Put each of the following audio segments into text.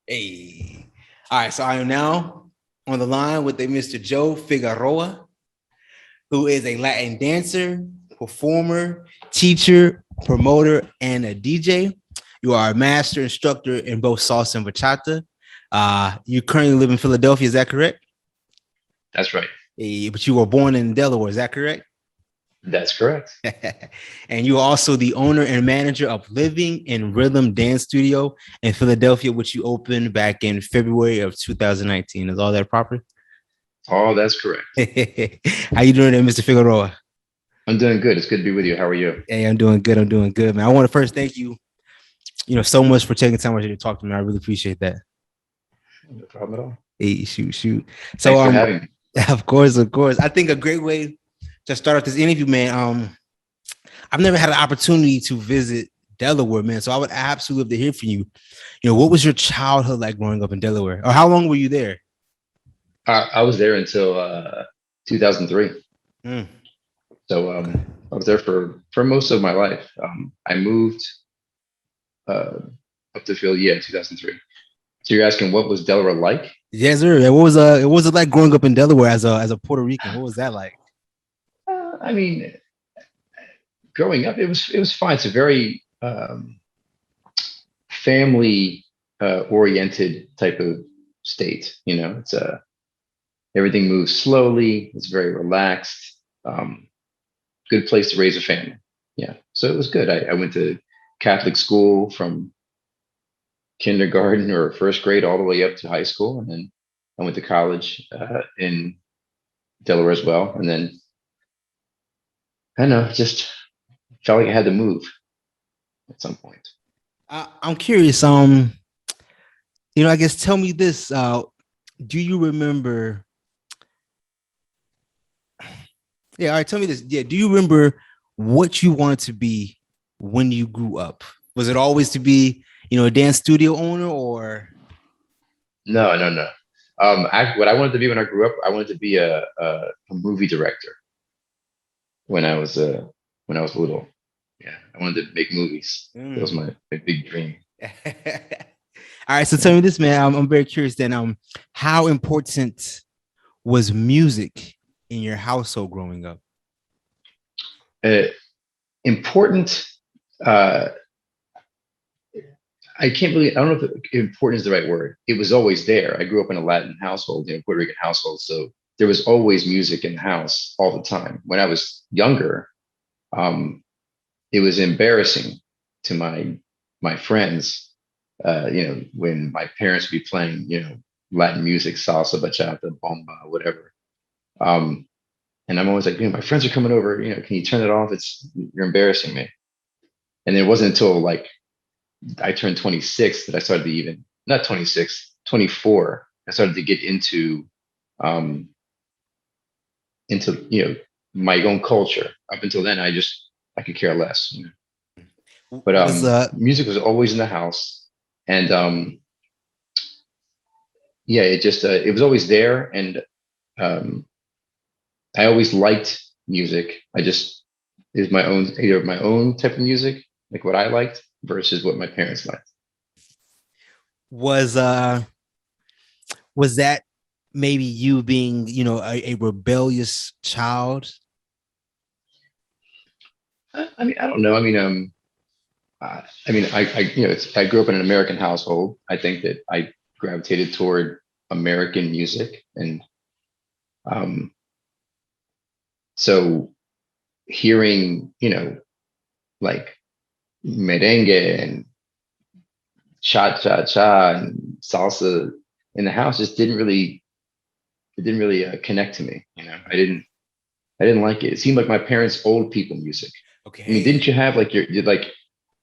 Hey. All right, so I am now on the line with a Mr. Joe Figueroa, who is a Latin dancer, performer, teacher, promoter, and a DJ. You are a master instructor in both salsa and bachata. You currently live in Philadelphia, is that correct? That's right. But you were born in Delaware, is that correct? That's correct. And you are also the owner and manager of Living in Rhythm Dance Studio in Philadelphia, which you opened back in February of 2019. Is all that proper? Oh, that's correct. How you doing there, Mr. Figueroa? I'm doing good. It's good to be with you. How are you? Hey, I'm doing good. I'm doing good, man. I want to first thank you, so much for taking time out here to talk to me. I really appreciate that. No problem at all. Hey, shoot. So, Thanks for having me. of course. I think a great way to start off this interview, man. I've never had an opportunity to visit Delaware, man. So I would absolutely love to hear from you. What was your childhood like growing up in Delaware? Or how long were you there? I was there until 2003. Mm, So okay. I was there for most of my life. I moved uh, up to Philly, yeah, 2003. So you're asking what was Delaware like? Yes, sir. What was it like growing up in Delaware as a Puerto Rican? What was that like? I mean, growing up, it was fine. It's a very family oriented type of state. It's a everything moves slowly. It's very relaxed. Um, Good place to raise a family. Yeah, so it was good. I went to Catholic school from kindergarten or first grade all the way up to high school, and then I went to college in Delaware as well. And then I don't know, just felt like I had to move at some point. I'm curious. I guess tell me this. Do you remember? Yeah, all right. Tell me this. Yeah, do you remember what you wanted to be when you grew up? Was it always to be, a dance studio owner, or? No, no, no. What I wanted to be when I grew up, I wanted to be a movie director when I was little. Yeah, I wanted to make movies. That was Mm. my big dream. All right. So tell Yeah. me this, man. I'm very curious. Then, how important was music in your household growing up? Uh, Important. Uh, I can't believe. I don't know if important is the right word. It was always there. I grew up in a Latin household, Puerto Rican household, so there was always music in the house all the time. When I was younger, um, it was embarrassing to my friends. When my parents would be playing, Latin music, salsa, bachata, bomba, whatever. Um, and I'm always like, my friends are coming over. Can you turn it off? You're embarrassing me. And it wasn't until like I turned 26 that I started to even not 26, 24. I started to get um into my own culture. Up until then, I could care less. But Was music was always in the house, and yeah, it was always there, and um, I always liked music. I just is my own either my own type of music, like what I liked, versus what my parents liked. was was that maybe you being, a rebellious child? I mean, I don't know. I grew up in an American household. I think that I gravitated toward American music, and um, so hearing, like merengue and cha cha cha and salsa in the house just didn't really connect to me. I didn't like it. It seemed like my parents' old people music. I mean, didn't Okay. you have like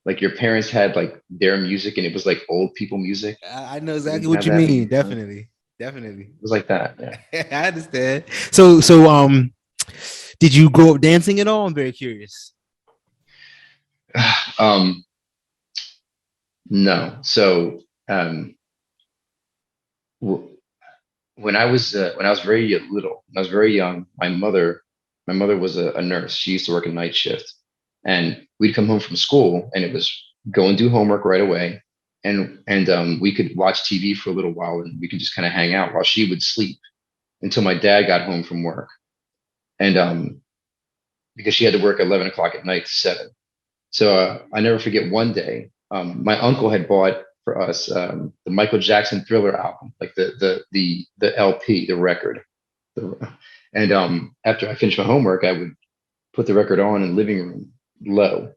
like your parents had like their music and it was like old people music? I know Didn't exactly you what have you that? mean. It Definitely. was like that. Yeah. I understand. So, did you grow up dancing at all? I'm very curious. um, no. So w- when I was very little, when I was very young, my mother was a nurse. She used to work a night shift, and we'd come home from school, and it was go and do homework right away, and we could watch TV for a little while, and we could just kind of hang out while she would sleep until my dad got home from work. And because she had to work 11 o'clock at night to 7. So I never forget one day, my uncle had bought for us the Michael Jackson Thriller album, like the LP, the record. And after I finished my homework, I would put the record on in the living room low,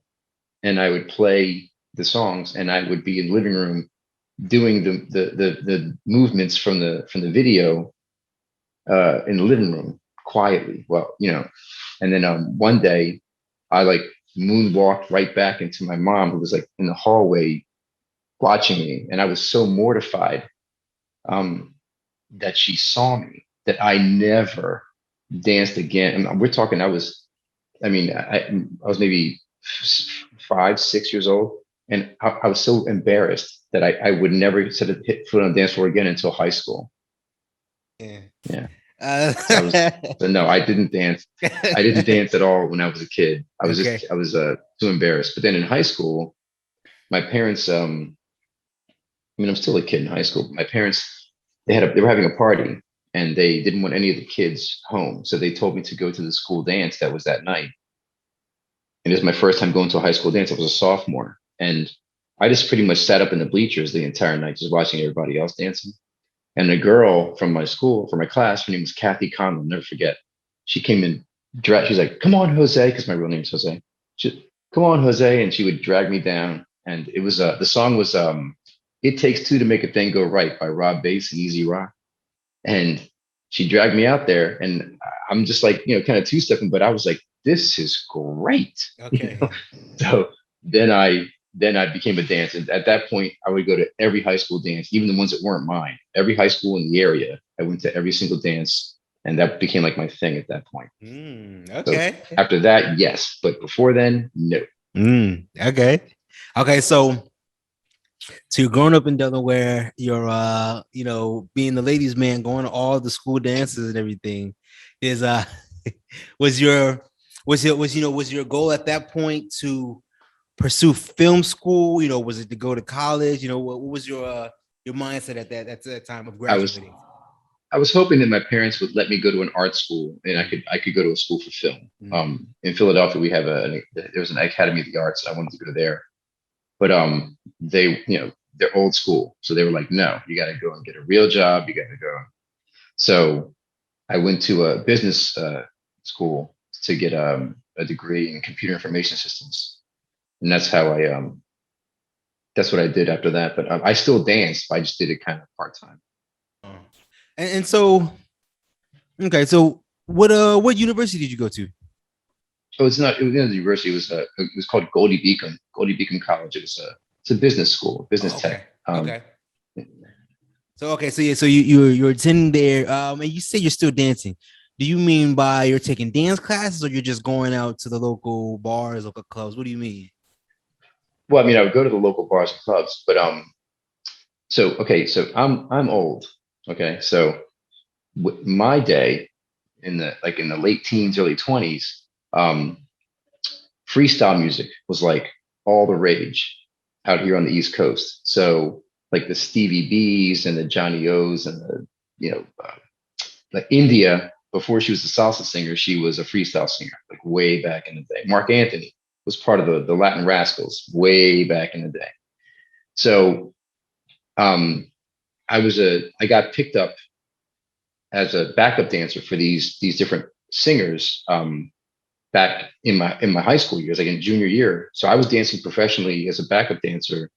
and I would play the songs, and I would be in the living room doing the movements from the video in the living room quietly. Well, and then one day I like moonwalked right back into my mom, who was like in the hallway watching me, and I was so mortified um, that she saw me that I never danced again. And we're talking, I was maybe 5, 6 years old, and I was so embarrassed that I would never set a hit foot on the dance floor again until high school. Yeah. Yeah. Uh, So no, I didn't dance. I didn't dance at all when I was a kid. okay. I was too embarrassed. But then in high school, my parents, I'm still a kid in high school, but my parents, they were having a party, and they didn't want any of the kids home. So they told me to go to the school dance that was that night. And it was my first time going to a high school dance. I was a sophomore. And I just pretty much sat up in the bleachers the entire night, just watching everybody else dancing. And a girl from my school, from my class, her name was Kathy Conlon, I'll never forget. She came in dressed. She's like, "Come on, Jose," because my real name is Jose. "Come on, Jose," and she would drag me down. And it was the song was "It Takes Two to Make a Thing Go Right" by Rob Bass and Easy Rock. And she dragged me out there, and I'm just like, kind of two-stepping, but I was like, "This is great." Okay. So then I became a dancer. At that point, I would go to every high school dance, even the ones that weren't mine. Every high school in the area, I went to every single dance, and that became like my thing at that point. So Okay. after that, yes, but before then, no. Okay. Okay. So you're growing up in Delaware. You're being the ladies' man, going to all the school dances and everything. Is was your was your goal at that point to pursue film school? Was it to go to college? What was your mindset at that time of I was graduating? I was hoping that my parents would let me go to an art school, and I could go to a school for film. Mm. In Philadelphia, we have there's an Academy of the Arts, and I wanted to go there. But they they're old school, so they were like, "No, you got to go and get a real job. You got to go." So I went to a business school to get a degree in computer information systems, and that's what I did after that. But I still danced, but I just did it kind of part time. Oh. And so okay, so what university did you go to? Oh, it's not. It was in the university. It was called Goldie Beacon College. It's a business school, business Oh, tech. okay. Okay. So okay, so yeah, so you're attending there, and you say you're still dancing. Do you mean by you're taking dance classes, or you're just going out to the local bars, local clubs? What do you mean? Well, I would go to the local bars and clubs, but so okay, so I'm old. Okay, so my day in the late teens, early 20s, um, freestyle music was like all the rage out here on the East Coast. So like the Stevie B's and the Johnny O's and the like India, before she was a salsa singer, she was a freestyle singer, like way back in the day. Mark Anthony was part of the Latin Rascals way back in the day. So um, I got picked up as a backup dancer for these different singers back in my high school years, like in junior year. So I was dancing professionally as a backup dancer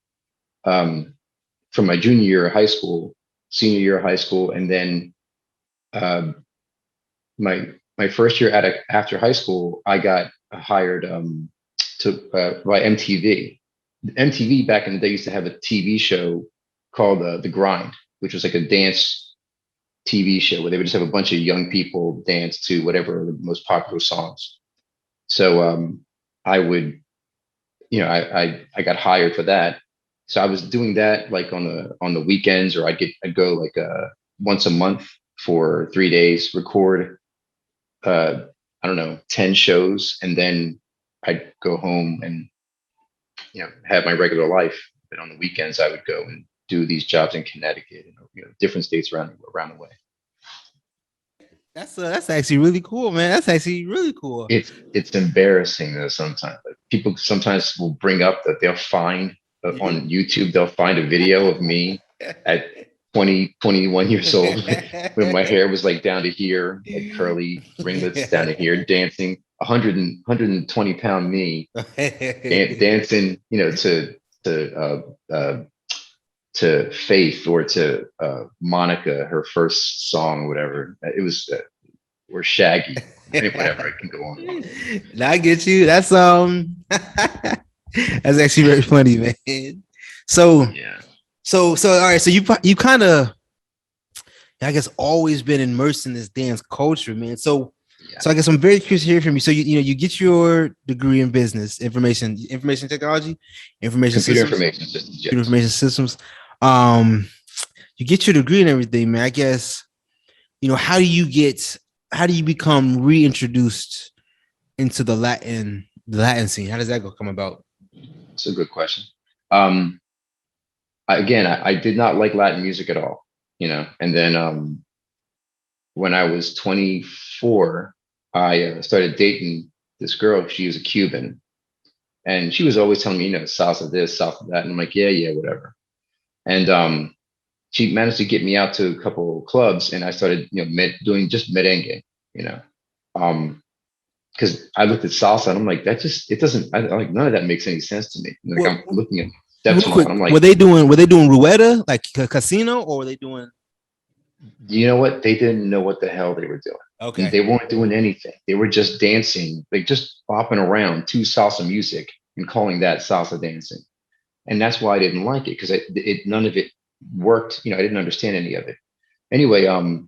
um, from my junior year of high school, senior year of high school, and then um, my first year after high school, I got hired to by MTV. MTV back in the day used to have a TV show called The Grind, which was like a dance TV show where they would just have a bunch of young people dance to whatever the most popular songs. So I would, I got hired for that. So I was doing that like on the weekends, or I'd go like once a month for 3 days, record uh, I don't know, 10 shows, and then I'd go home and have my regular life. But on the weekends, I would go and do these jobs in Connecticut and different states around the way. That's actually really cool, man. That's actually really cool. It's embarrassing though sometimes. Like, people sometimes will bring up that they'll find on YouTube, they'll find a video of me at 20, 21 years old when my hair was like down to here, like curly ringlets down to here, dancing 120 pound me, dancing, to Faith or to Monica, her first song, whatever. It was, or Shaggy, whatever. I can go on. Now I get you. That's that's actually very funny, man. So Yeah. So all right. So you kind of, I guess, always been immersed in this dance culture, man. So Yeah. so I guess I'm very curious to hear from you. So you get your degree in business, information technology, Computer information systems. Yes. computer information systems. You get your degree and everything, man. I guess, how do you become reintroduced into the Latin scene? How does that come about? It's a good question. Um, I did not like Latin music at all, and then when I was 24, I started dating this girl. She was a Cuban, and she was always telling me, salsa this, salsa that, and I'm like, yeah, whatever. And she managed to get me out to a couple of clubs, and I started, doing just merengue, you know, because I looked at salsa and I'm like, it doesn't, like none of that makes any sense to me. Like Well, I'm looking at real steps and all, quick, and I'm like, were they doing rueda like casino, or were they doing? you know what? They didn't know what the hell they were doing. Okay. They weren't doing anything. They were just dancing, like just bopping around to salsa music and calling that salsa dancing. And that's why I didn't like it, because none of it worked. I didn't understand any of it. Anyway, I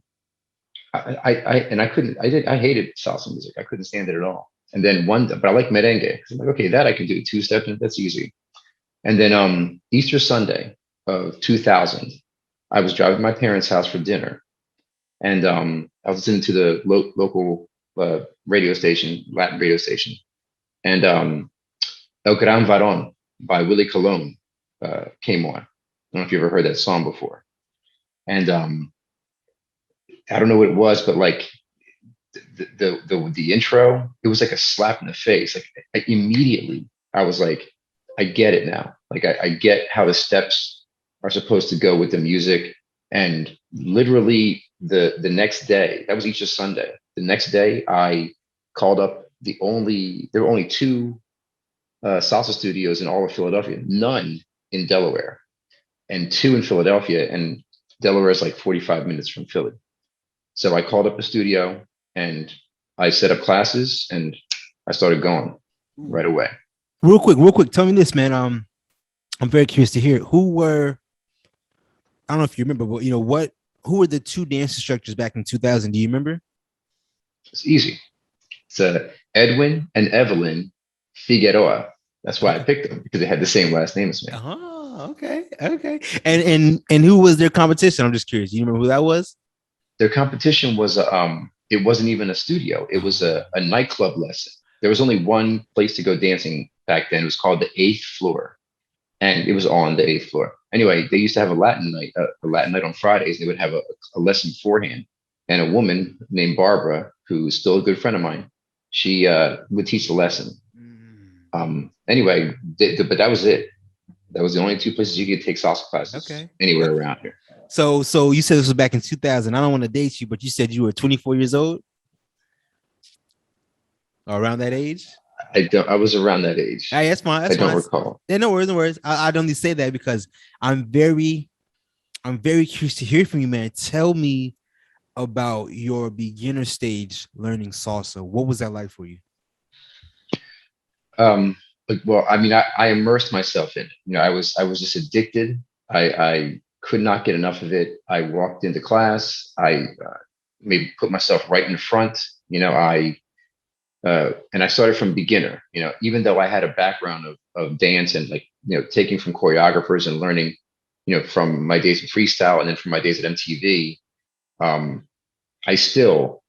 hated salsa music. I couldn't stand it at all. And then but I like merengue. I'm like, okay, that I can do 2 step, and that's easy. And then Easter Sunday of 2000, I was driving to my parents' house for dinner, and I was listening to the local radio station, Latin radio station, and El Gran Varón by Willie Colon came on. I don't know if you ever heard that song before. And I don't know what it was, but like the intro, it was like a slap in the face. Like immediately, I was like, I get it now. Like I get how the steps are supposed to go with the music. And literally the next day, that was Easter Sunday. The next day, I called up there were only two salsa studios in all of Philadelphia, none in Delaware, and two in Philadelphia. And Delaware is like 45 minutes from Philly. So I called up a studio and I set up classes and I started going right away. Real quick. Tell me this, man. I'm very curious to hear I don't know if you remember, but who were the two dance instructors back in 2000? Do you remember? It's easy. It's Edwin and Evelyn Figueroa. That's why I picked them, because they had the same last name as me. Oh, okay. And who was their competition? I'm just curious. You remember who that was? Their competition was it wasn't even a studio. It was a nightclub lesson. There was only one place to go dancing back then. It was called the Eighth Floor, and it was on the 8th floor. Anyway, they used to have a Latin night on Fridays. They would have a lesson beforehand, and a woman named Barbara, who's still a good friend of mine, she would teach the lesson. Anyway, but that was it. That was the only two places you could take salsa classes anywhere around here. So you said this was back in 2000. I don't want to date you, but you said you were 24 years old, or around that age. I was around that age. Hey, that's fine. I don't recall. Yeah, no worries. I only say that because I'm very curious to hear from you, man. Tell me about your beginner stage learning salsa. What was that like for you? Well, I mean, I immersed myself in it. I was just addicted. I could not get enough of it. I walked into class. I maybe put myself right in front. And I started from beginner. Even though I had a background of dance and taking from choreographers and learning, from my days of freestyle and then from my days at MTV, I still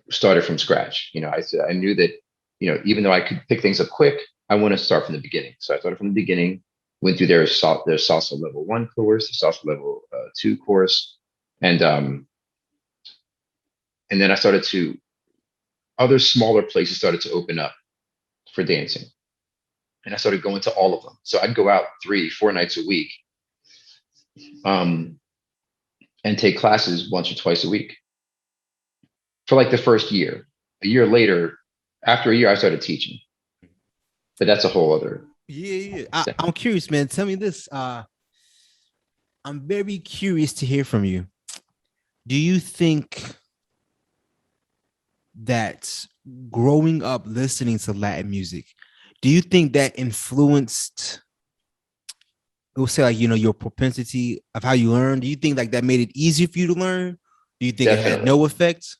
started from scratch. I knew that, even though I could pick things up quick, I want to start from the beginning. So I started from the beginning, Went through their salsa level 1 course, the salsa level 2 course, and and then I started to other smaller places started to open up for dancing, and I started going to all of them. So I'd go out 3, 4 nights a week, um, and take classes once or twice a week for like the first year. A year later, after a year, I started teaching, but that's a whole other Yeah. thing. I'm curious, man. Tell me this. I'm very curious to hear from you. Do you think that growing up listening to Latin music, do you think that influenced, we'll say, like, your propensity of how you learn? Do you think like that made it easier for you to learn? Do you think it had Definitely. no effect?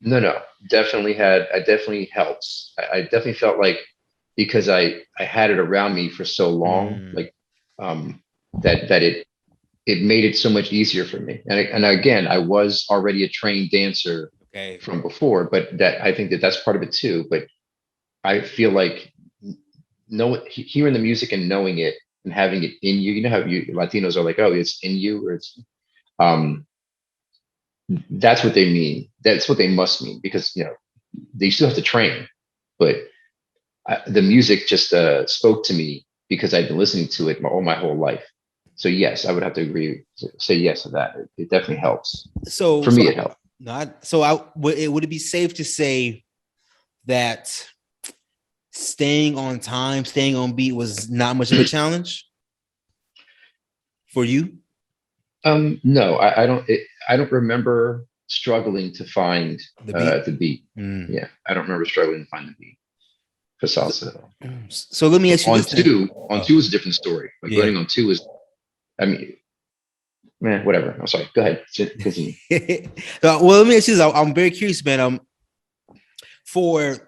No, definitely had. I definitely helps. I definitely felt like because I had it around me for so long, Mm, like that it made it so much easier for me. And again, I was already a trained dancer okay. from before, but that I think that that's part of it too. But I feel like hearing the music and knowing it and having it in you. You know how you Latinos are like, oh, it's in you, or it's um that's what they mean. That's what they must mean because they still have to train, but the music just spoke to me because I'd been listening to it my whole life. So yes, I would have to agree, say yes to that. It definitely helps. So, For me, it helped. not so. Would it be safe to say that staying on time, staying on beat was not much of a challenge for you? No, I don't remember struggling to find The beat. the beat. Mm. Yeah, I don't remember struggling to find the beat for salsa at all. So let me ask you On this then. two is a different story. Like Yeah. learning on two is, I mean, man, whatever. I'm sorry. Go ahead. Continue. Well, let me ask you this. I'm very curious, man. For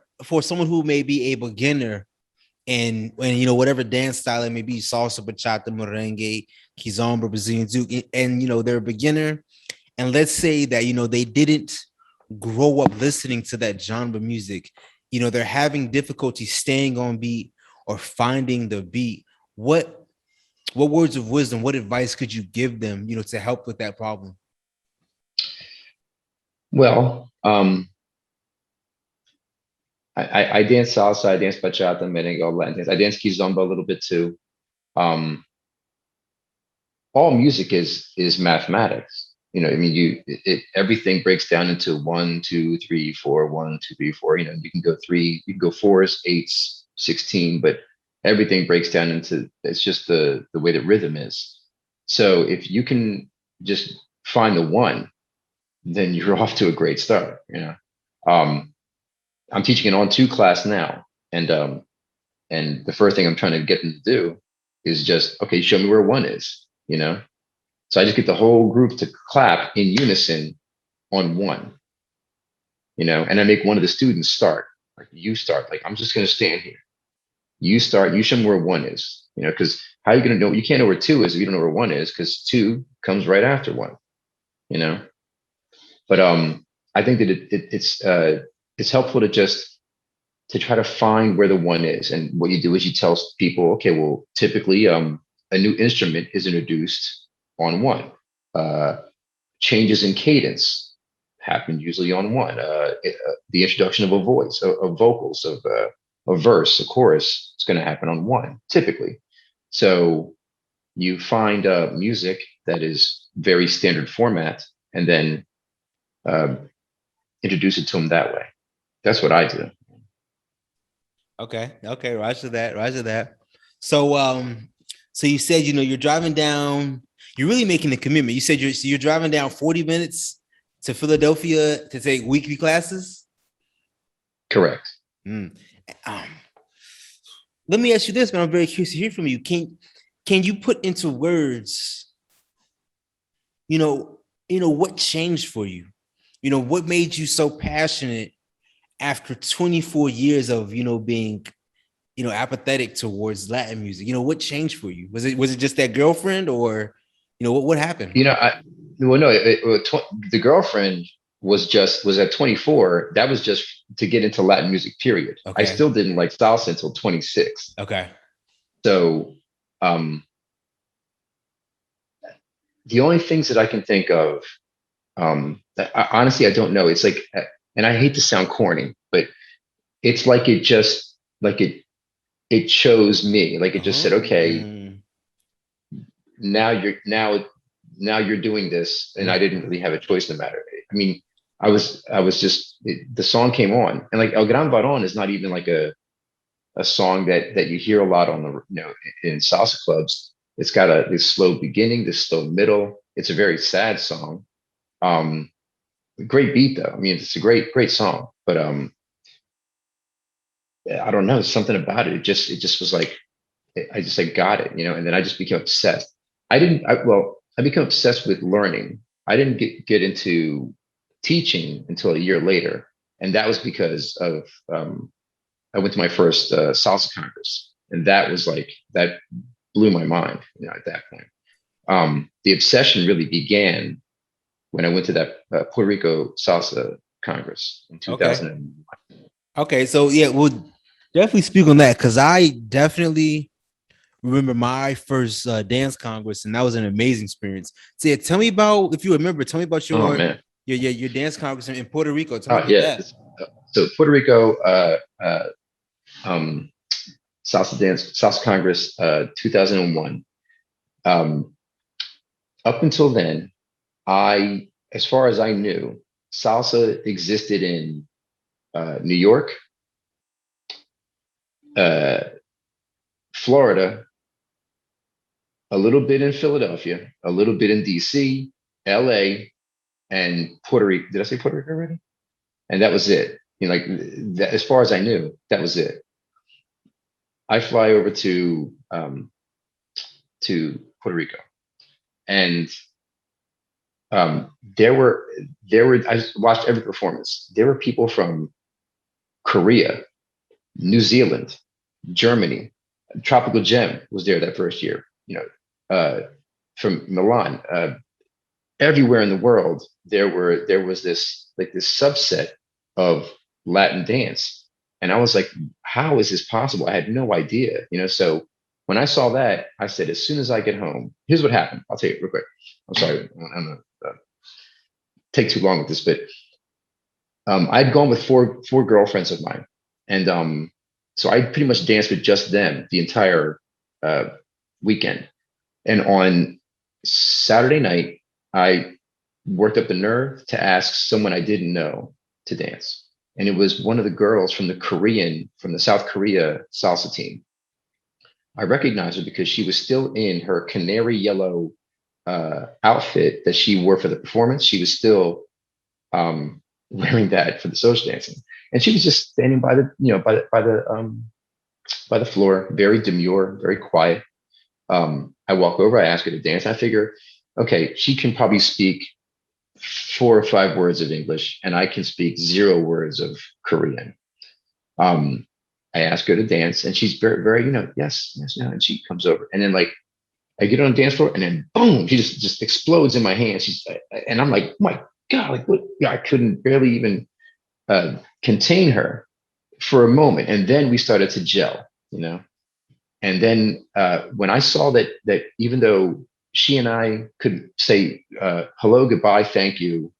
someone who may be a beginner and whatever dance style it may be, salsa, bachata, merengue, kizomba, Brazilian zouk, and they're a beginner, and let's say that they didn't grow up listening to that genre of music, they're having difficulty staying on beat or finding the beat. What words of wisdom, what advice could you give them, to help with that problem? Well, I dance salsa, I dance bachata, merengue, all Latin dance. I dance kizomba a little bit too. Um, all music is mathematics. I mean, everything breaks down into 1, 2, 3, 4, 1, 2, 3, 4. You can go three, you can go fours, eights, 16, but everything breaks down into it's just the way the rhythm is. So if you can just find the one, then you're off to a great start. Um, I'm teaching an on two class now, and the first thing I'm trying to get them to do is just okay, show me where one is. So I just get the whole group to clap in unison on one, and I make one of the students start. Like you start. Like I'm just gonna stand here. You start. You show me where one is. Because how are you gonna know? You can't know where two is if you don't know where one is, because two comes right after one. You know. But I think that it's helpful to just to try to find where the one is, and what you do is you tell people, okay, well, typically a new instrument is introduced on one. Uh, Changes in cadence happen usually on one. The introduction of a voice, of vocals, of a verse, a chorus, is going to happen on one, typically. So you find music that is very standard format, and then uh, introduce it to them that way. That's what I do. Okay, roger that. So you said you're driving down, you're really making a commitment. You said you're driving down 40 minutes to Philadelphia to take weekly classes. Correct. Mm. Um, Let me ask you this, man. I'm very curious to hear from you. Can you put into words, you know, what changed for you? What made you so passionate after 24 years of, being, apathetic towards Latin music? What changed for you? Was it just that girlfriend, or, what happened? Well, no, the girlfriend was at 24. That was just to get into Latin music. Period. I Okay. still didn't like salsa until 26. Okay. So Um, the only things that I can think of, honestly, I don't know. It's like, and I hate to sound corny, but it's like it just like it chose me. Like it just Uh-huh. said, okay, Mm. now you're doing this, and I didn't really have a choice in the matter. I mean, I was just the song came on, and like El Gran Varón is not even like a song that you hear a lot on the in salsa clubs. It's got this slow beginning, this slow middle. It's a very sad song. Um, Great beat though. I mean, it's a great song, but I don't know, something about it. It just was like I just like got it, and then I just became obsessed. I became obsessed with learning. I didn't get into teaching until a year later, and that was because of I went to my first salsa congress, and that was like that blew my mind. At that point, the obsession really began when I went to that Puerto Rico salsa congress in Okay. 2001. Okay. So yeah, we'll definitely speak on that because I definitely remember my first dance congress, and that was an amazing experience. So yeah, tell me about if you remember. Tell me about Oh your man. your dance congress in Puerto Rico. Tell me Oh about yeah. that. So Puerto Rico, um, Salsa Congress, 2001. Um, Up until then, as far as I knew, salsa existed in New York, uh, Florida, a little bit in Philadelphia, a little bit in DC, LA, and Puerto Rico. Did I say Puerto Rico already? And that was it. Like that, as far as I knew, that was it. I fly over to Puerto Rico, and there were I watched every performance. There were people from Korea, New Zealand, Germany. Tropical Gem was there that first year. From Milan. Everywhere in the world, there was this subset of Latin dance, and I was like, how is this possible? I had no idea. So when I saw that, I said, as soon as I get home, here's what happened. I'll tell you real quick. I'm sorry, I'm gonna take too long with this, but I'd gone with four girlfriends of mine, and so I pretty much danced with just them the entire uh, weekend. And on Saturday night, I worked up the nerve to ask someone I didn't know to dance, and it was one of the girls from the South Korea salsa team. I recognized her because she was still in her canary yellow outfit that she wore for the performance. She was still wearing that for the social dancing, and she was just standing by the by the floor, very demure, very quiet. I walk over, I ask her to dance. I figure, okay, she can probably speak 4 or 5 words of English, and I can speak 0 words of Korean. Um, I ask her to dance, and she's very, yes, yes, no. And she comes over, and then like I get on the dance floor, and then boom, she just explodes in my hands. And I'm like, oh my God, like what? Yeah, I couldn't barely even contain her for a moment, and then we started to gel. And then when I saw that even though she and I could say hello, goodbye, thank you,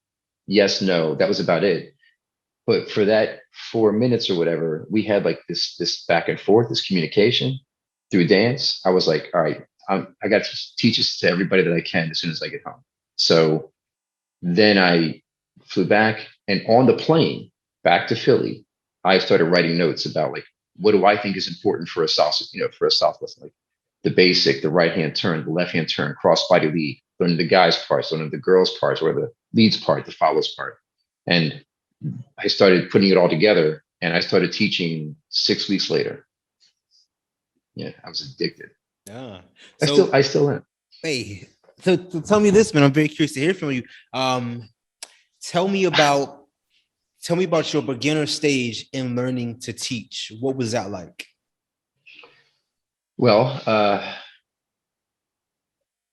yes, no, that was about it. But for that 4 minutes or whatever, we had like this back and forth, this communication through dance. I was like, all right, I got to teach this to everybody that I can as soon as I get home. So then I flew back, and on the plane back to Philly, I started writing notes about like what do I think is important for a salsa, for a salsa lesson, like the basic, the right hand turn, the left hand turn, cross body lead, learning the guys' parts, learning the girls' parts, or the leads part, the follows part, and I started putting it all together, and I started teaching 6 weeks later. Yeah, I was addicted. Yeah. I still, So I still am. hey, so tell me this, man. I'm very curious to hear from you. Um, tell me about tell me about your beginner stage in learning to teach. What was that like? Well,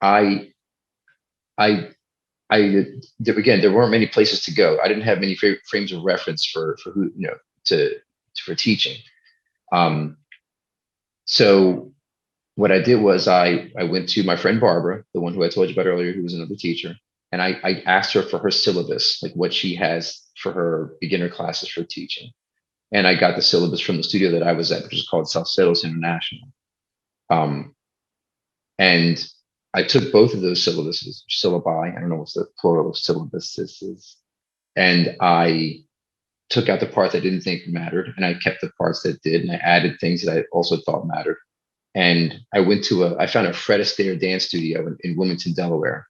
I, I, again, there weren't many places to go. I didn't have many frames of reference for who, to for teaching. Um, so what I did was I went to my friend Barbara, the one who I told you about earlier, who was another teacher, and I asked her for her syllabus, like what she has for her beginner classes for teaching. And I got the syllabus from the studio that I was at, which is called Salsa International. Um, and I took both of those syllabuses, syllabi, I don't know what's the plural of syllabus this is, and I took out the parts I didn't think mattered, and I kept the parts that did, and I added things that I also thought mattered. And I found a Fred Astaire dance studio in Wilmington, Delaware,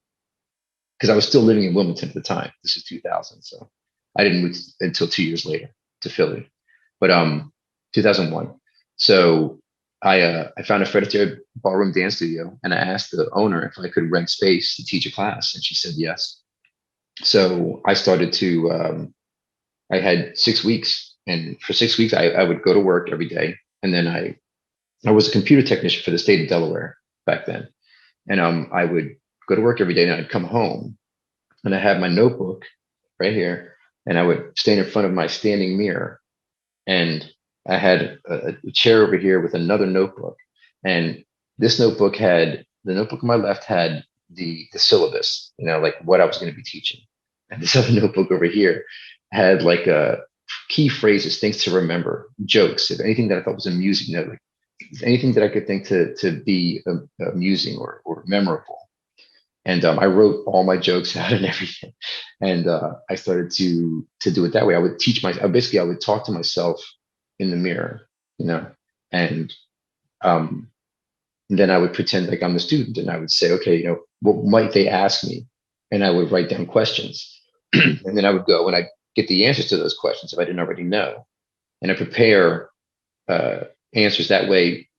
because I was still living in Wilmington at the time. This is 2000, so I didn't move until 2 years later to Philly, but 2001. So I found a Fred Astaire ballroom dance studio, and I asked the owner if I could rent space to teach a class, and she said yes. So I started to I had 6 weeks, and for 6 weeks I would go to work every day, and then I was a computer technician for the state of Delaware back then, and I would go to work every day, and I'd come home, and I had my notebook right here, and I would stand in front of my standing mirror, and I had a chair over here with another notebook, and this notebook had the notebook on my left had the syllabus, like what I was going to be teaching, and this other notebook over here had like key phrases, things to remember, jokes, if anything that I thought was amusing, like anything that I could think to be amusing or memorable. And I wrote all my jokes out and everything, and I started to do it that way. I would basically I would talk to myself in the mirror, you know, and um, then I would pretend like I'm the student, and I would say, okay, what might they ask me, and I would write down questions, and then I would go and I get the answers to those questions if I didn't already know, and I prepare uh, answers that way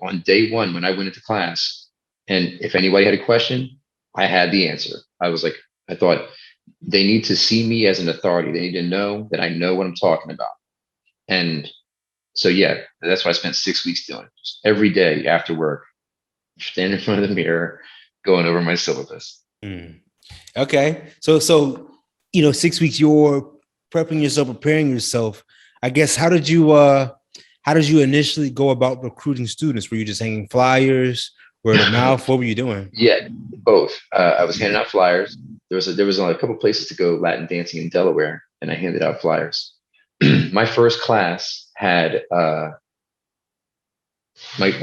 on day one when I went into class. And if anybody had a question, I had the answer. I thought they need to see me as an authority. They need to know that I know what I'm talking about. And so, yeah, that's what I spent 6 weeks doing. Just every day after work, standing in front of the mirror, going over my syllabus. Mm. Okay. So 6 weeks you're prepping yourself, preparing yourself. I guess how did you initially go about recruiting students? Were you just hanging flyers, word of mouth? What were you doing? Yeah, both. I was handing out flyers. There was only a couple places to go Latin dancing in Delaware, and I handed out flyers. My first class had my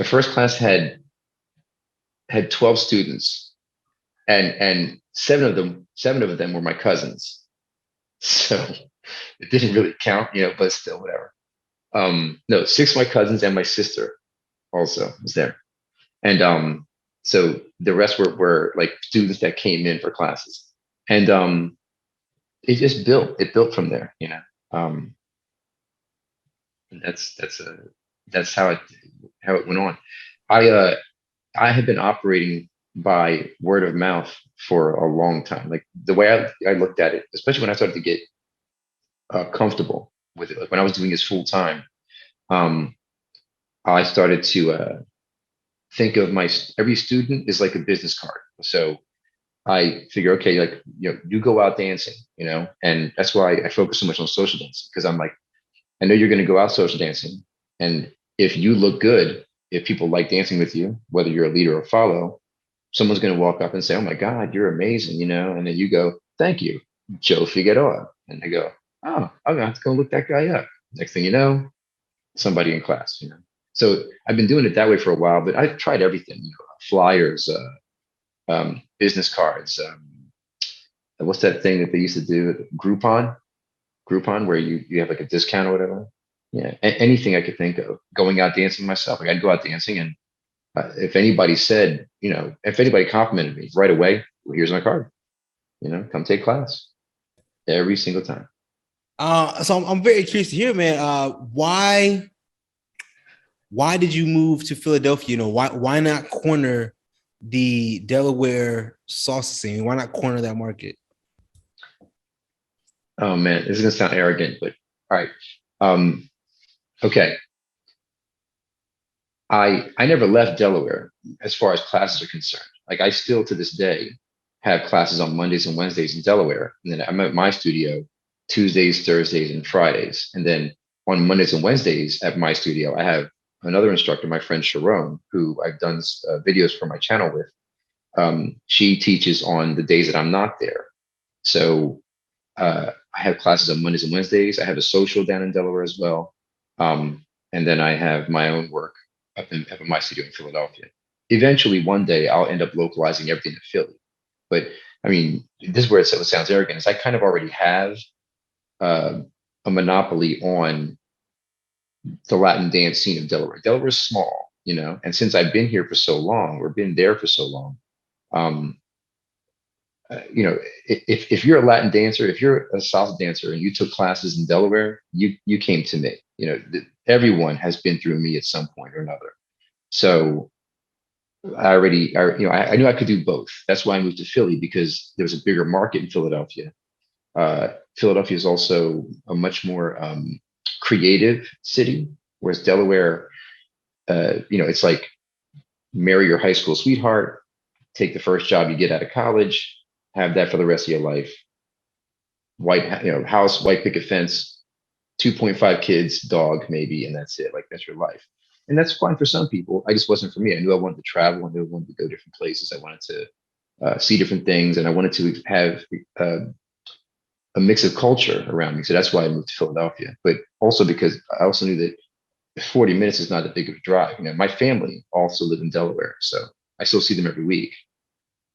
first class had 12 students, and seven of them were my cousins. So it didn't really count, but still whatever. No, six of my cousins and my sister also was there. And so the rest were like students that came in for classes. And it built from there, Um, and that's how it went on. I I had been operating by word of mouth for a long time. Like the way I looked at it, especially when I started to get comfortable with it, like when I was doing this full time, um, I started to think of every student is like a business card. So I figure, okay, like you go out dancing, and that's why I focus so much on social dancing, because I'm like, I know you're going to go out social dancing, and if you look good, if people like dancing with you, whether you're a leader or follow, someone's going to walk up and say, "Oh my God, you're amazing," and then you go, "Thank you, Joe Figueroa," and they go, "Oh, I'm going to have to go look that guy up." Next thing you know, somebody in class. So I've been doing it that way for a while, but I've tried everything, flyers, business cards. What's that thing that they used to do? Groupon, where you have like a discount or whatever. Yeah, anything I could think of. Going out dancing myself, like I'd go out dancing, and if anybody said, if anybody complimented me right away, well, here's my card. Come take class every single time. So I'm very curious to hear, man. Why did you move to Philadelphia? Why not corner the Delaware salsa scene? Why not corner that market? Oh man, this is gonna sound arrogant, but all right. Um, okay. I never left Delaware as far as classes are concerned. Like I still to this day have classes on Mondays and Wednesdays in Delaware. And then I'm at my studio Tuesdays, Thursdays, and Fridays. And then on Mondays and Wednesdays at my studio, I have another instructor, my friend Sharon, who I've done videos for my channel with. She teaches on the days that I'm not there. So I have classes on Mondays and Wednesdays. I have a social down in Delaware as well. And then I have my own work up in my studio in Philadelphia. Eventually, one day, I'll end up localizing everything to Philly. But I mean, this is where it sounds arrogant. Is I kind of already have uh, a monopoly on the Latin dance scene of Delaware. Delaware is small, you know, and since I've been here for so long, or been there for so long, um, you know, if you're a Latin dancer, if you're a salsa dancer, and you took classes in Delaware, you came to me. You know, everyone has been through me at some point or another. So I knew I could do both. That's why I moved to Philly, because there was a bigger market in Philadelphia. Philadelphia is also a much more creative city, whereas Delaware, it's like marry your high school sweetheart, take the first job you get out of college, have that for the rest of your life. White, house, white picket fence, 2.5 kids, dog, maybe, and that's it. Like that's your life. And that's fine for some people. I just wasn't for me. I knew I wanted to travel. I knew I wanted to go different places. I wanted to see different things, and I wanted to have a mix of culture around me. So that's why I moved to Philadelphia. But also because I also knew that 40 minutes is not that big of a drive. You know, my family also live in Delaware, so I still see them every week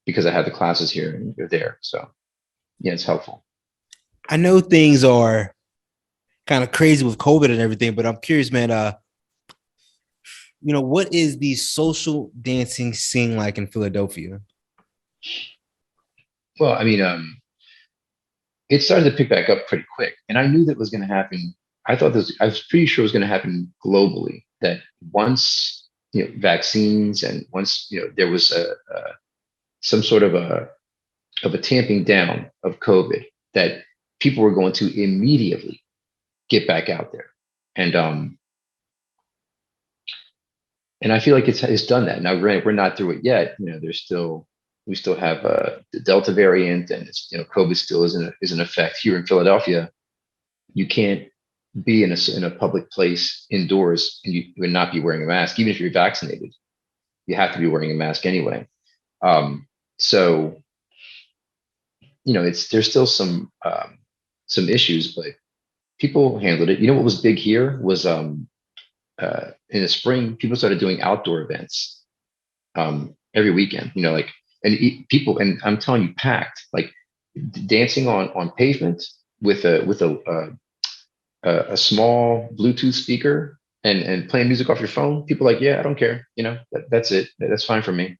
because I have the classes here and they're there. So yeah, it's helpful. I know things are kind of crazy with COVID and everything, but I'm curious, man. What is the social dancing scene like in Philadelphia? Well, I mean, it started to pick back up pretty quick, and I knew that was going to happen. I was pretty sure it was going to happen globally. That once vaccines, and once there was some sort of a tamping down of COVID, that people were going to immediately get back out there, and and I feel like it's done that. Now, granted, we're not through it yet. We still have the Delta variant, and COVID still is in effect here in Philadelphia. You can't be in a public place indoors and you would not be wearing a mask, even if you're vaccinated. You have to be wearing a mask anyway. So there's still some issues, but people handled it. You know what was big here was in the spring, people started doing outdoor events every weekend. People, and I'm telling you, packed, like dancing on pavement with a small Bluetooth speaker and playing music off your phone. People are like, yeah, I don't care. That's it. That's fine for me.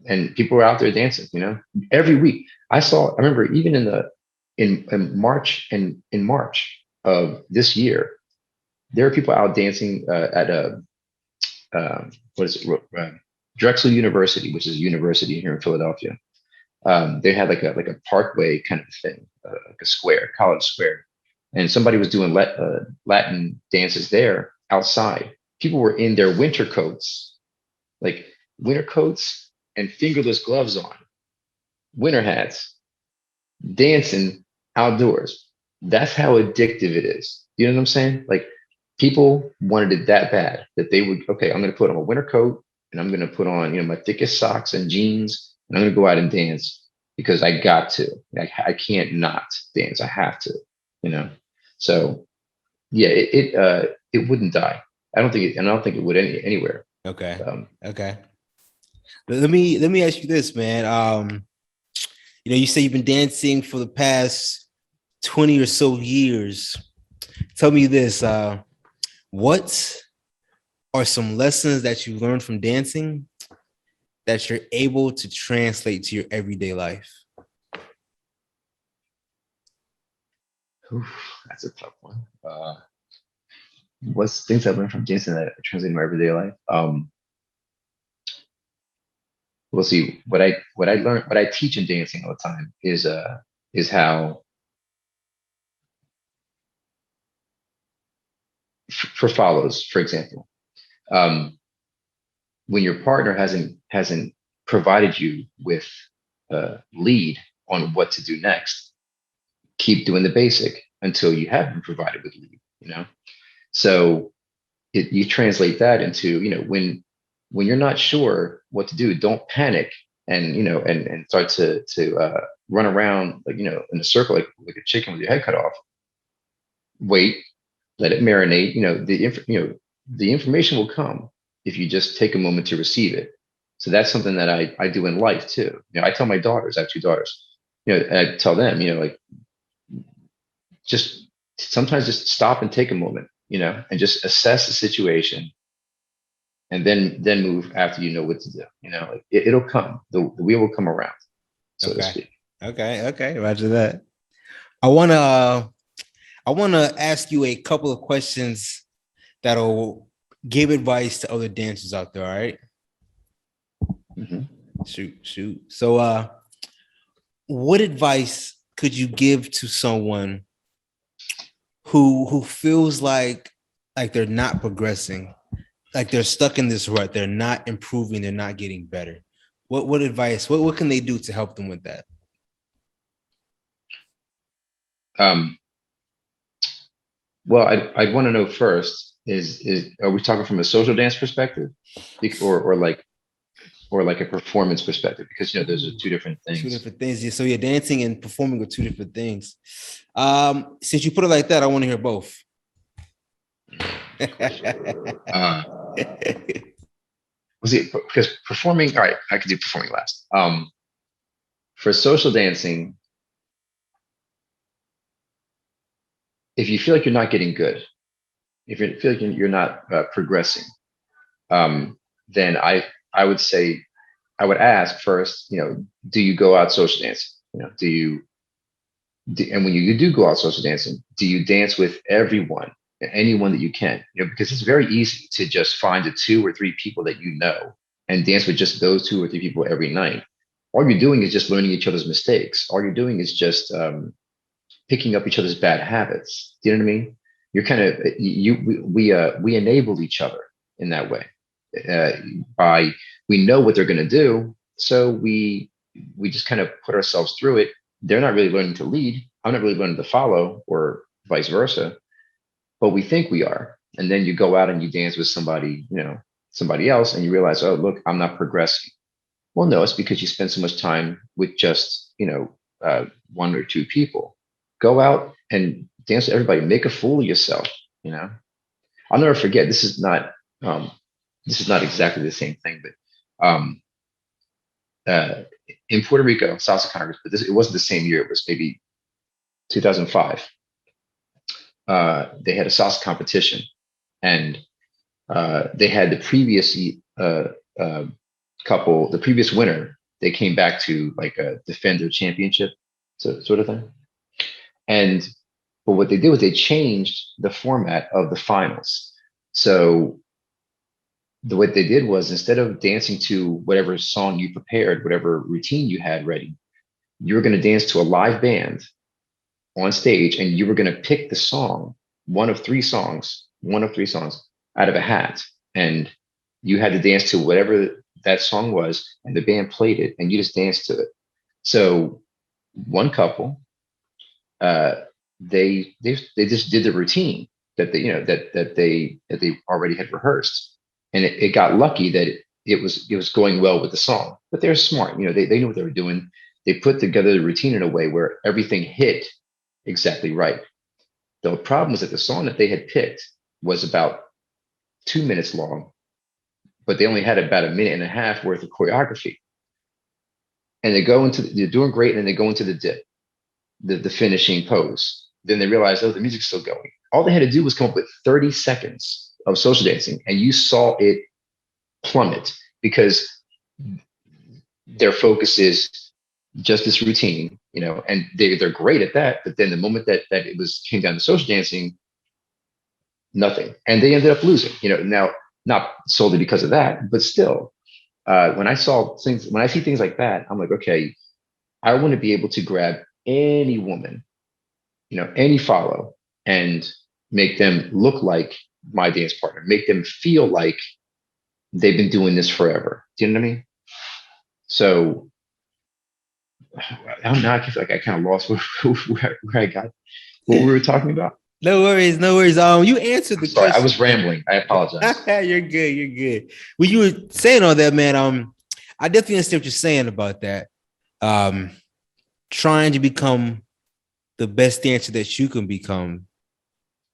And people were out there dancing. Every week. I remember even in March of this year, there are people out dancing at a what is it? Drexel University, which is a university here in Philadelphia. They had like a parkway kind of thing, like a square, college square, and somebody was doing Latin dances there outside. People were in their like winter coats and fingerless gloves on, winter hats, dancing outdoors. That's how addictive it is. You know what I'm saying? Like people wanted it that bad that they would, okay, I'm going to put on a winter coat and I'm going to put on, my thickest socks and jeans, and I'm going to go out and dance because I got to. I can't not dance. I have to, you know. So yeah, it wouldn't die. I don't think it, and I don't think it would anywhere. Okay. Okay. Let me ask you this, man. You say you've been dancing for the past 20 or so years. Tell me this. What are some lessons that you learned from dancing that you're able to translate to your everyday life? Oof, that's a tough one. What's things I learned from dancing that I translate in my everyday life? We'll see. What I teach in dancing all the time is how for follows, for example, um, when your partner hasn't provided you with a lead on what to do next, keep doing the basic until you have been provided with lead. So you translate that into, when you're not sure what to do, don't panic, and and start to run around, like, in a circle, like a chicken with your head cut off. Wait, let it marinate. The information will come if you just take a moment to receive it. So that's something that I do in life too. I tell my daughters, I have two daughters, and I tell them, like, just sometimes just stop and take a moment, and just assess the situation, and then move after you know what to do. Like, it'll come. The wheel will come around, so to Okay. speak. Okay. Roger that. I wanna ask you a couple of questions that'll give advice to other dancers out there. All right. Mhm. Shoot. So what advice could you give to someone who feels like they're not progressing, like they're stuck in this rut, they're not improving, they're not getting better? What advice, what can they do to help them with that? Um, well, I'd want to know first, is are we talking from a social dance perspective, or like a performance perspective? Because those are two different Two things. different things. So you're dancing and performing with two different things. Since you put it like that, I want to hear both. Good question. Uh, was it because performing? All right, I could do performing last. For social dancing, if you feel like you're not getting good, if you feel like you're not progressing, then I would say, I would ask first, do you go out social dancing? And when you do go out social dancing, do you dance with everyone, anyone that you can? Because it's very easy to just find the two or three people that and dance with just those two or three people every night. All you're doing is just learning each other's mistakes. All you're doing is just picking up each other's bad habits. Do you know what I mean? You're kind of we enable each other in that way. Uh, by We know what they're going to do, so we just kind of put ourselves through it. They're not really learning to lead. I'm not really learning to follow, or vice versa. But we think we are, and then you go out and you dance with somebody else, and you realize, oh, look, I'm not progressing. Well, no, it's because you spend so much time with just one or two people. Go out and dance with everybody. Make a fool of yourself. You know, I'll never forget. Um, this is not exactly the same thing, but uh, in Puerto Rico, Salsa Congress, but it wasn't the same year. It was maybe 2005. They had a salsa competition, and they had the previous uh, couple, the previous winner. They came back to like defend their championship, sort of thing. And but what they did was they changed the format of the finals. So what they did was, instead of dancing to whatever song you prepared, whatever routine you had ready, you were going to dance to a live band on stage, and you were going to pick the song, one of three songs out of a hat, and you had to dance to whatever that song was, and the band played it, and you just danced to it. So one couple, uh, they just did the routine that they already had rehearsed, and it got lucky that it was going well with the song. But they're smart, they knew what they were doing. They put together the routine in a way where everything hit exactly right. The problem was that the song that they had picked was about 2 minutes long, but they only had about a minute and a half worth of choreography. And they're doing great, and then they go into the dip, the finishing pose. Then they realize, oh, the music's still going. All they had to do was come up with 30 seconds of social dancing, and you saw it plummet, because their focus is just this routine, and they're great at that. But then the moment that it came down to social dancing, nothing, and they ended up losing. Now, not solely because of that, but still, when I see things like that, I'm like, okay, I want to be able to grab any woman, any follow, and make them look like my dance partner, make them feel like they've been doing this forever. Do you know what I mean? So I don't know. I feel like I kind of lost where I got what we were talking about. No worries, no worries. You answered I'm the sorry, I question, was man. rambling. I apologize. You're good. You're good. When you were saying all that, man, I definitely understand what you're saying about that. Um, trying to become the best dancer that you can become,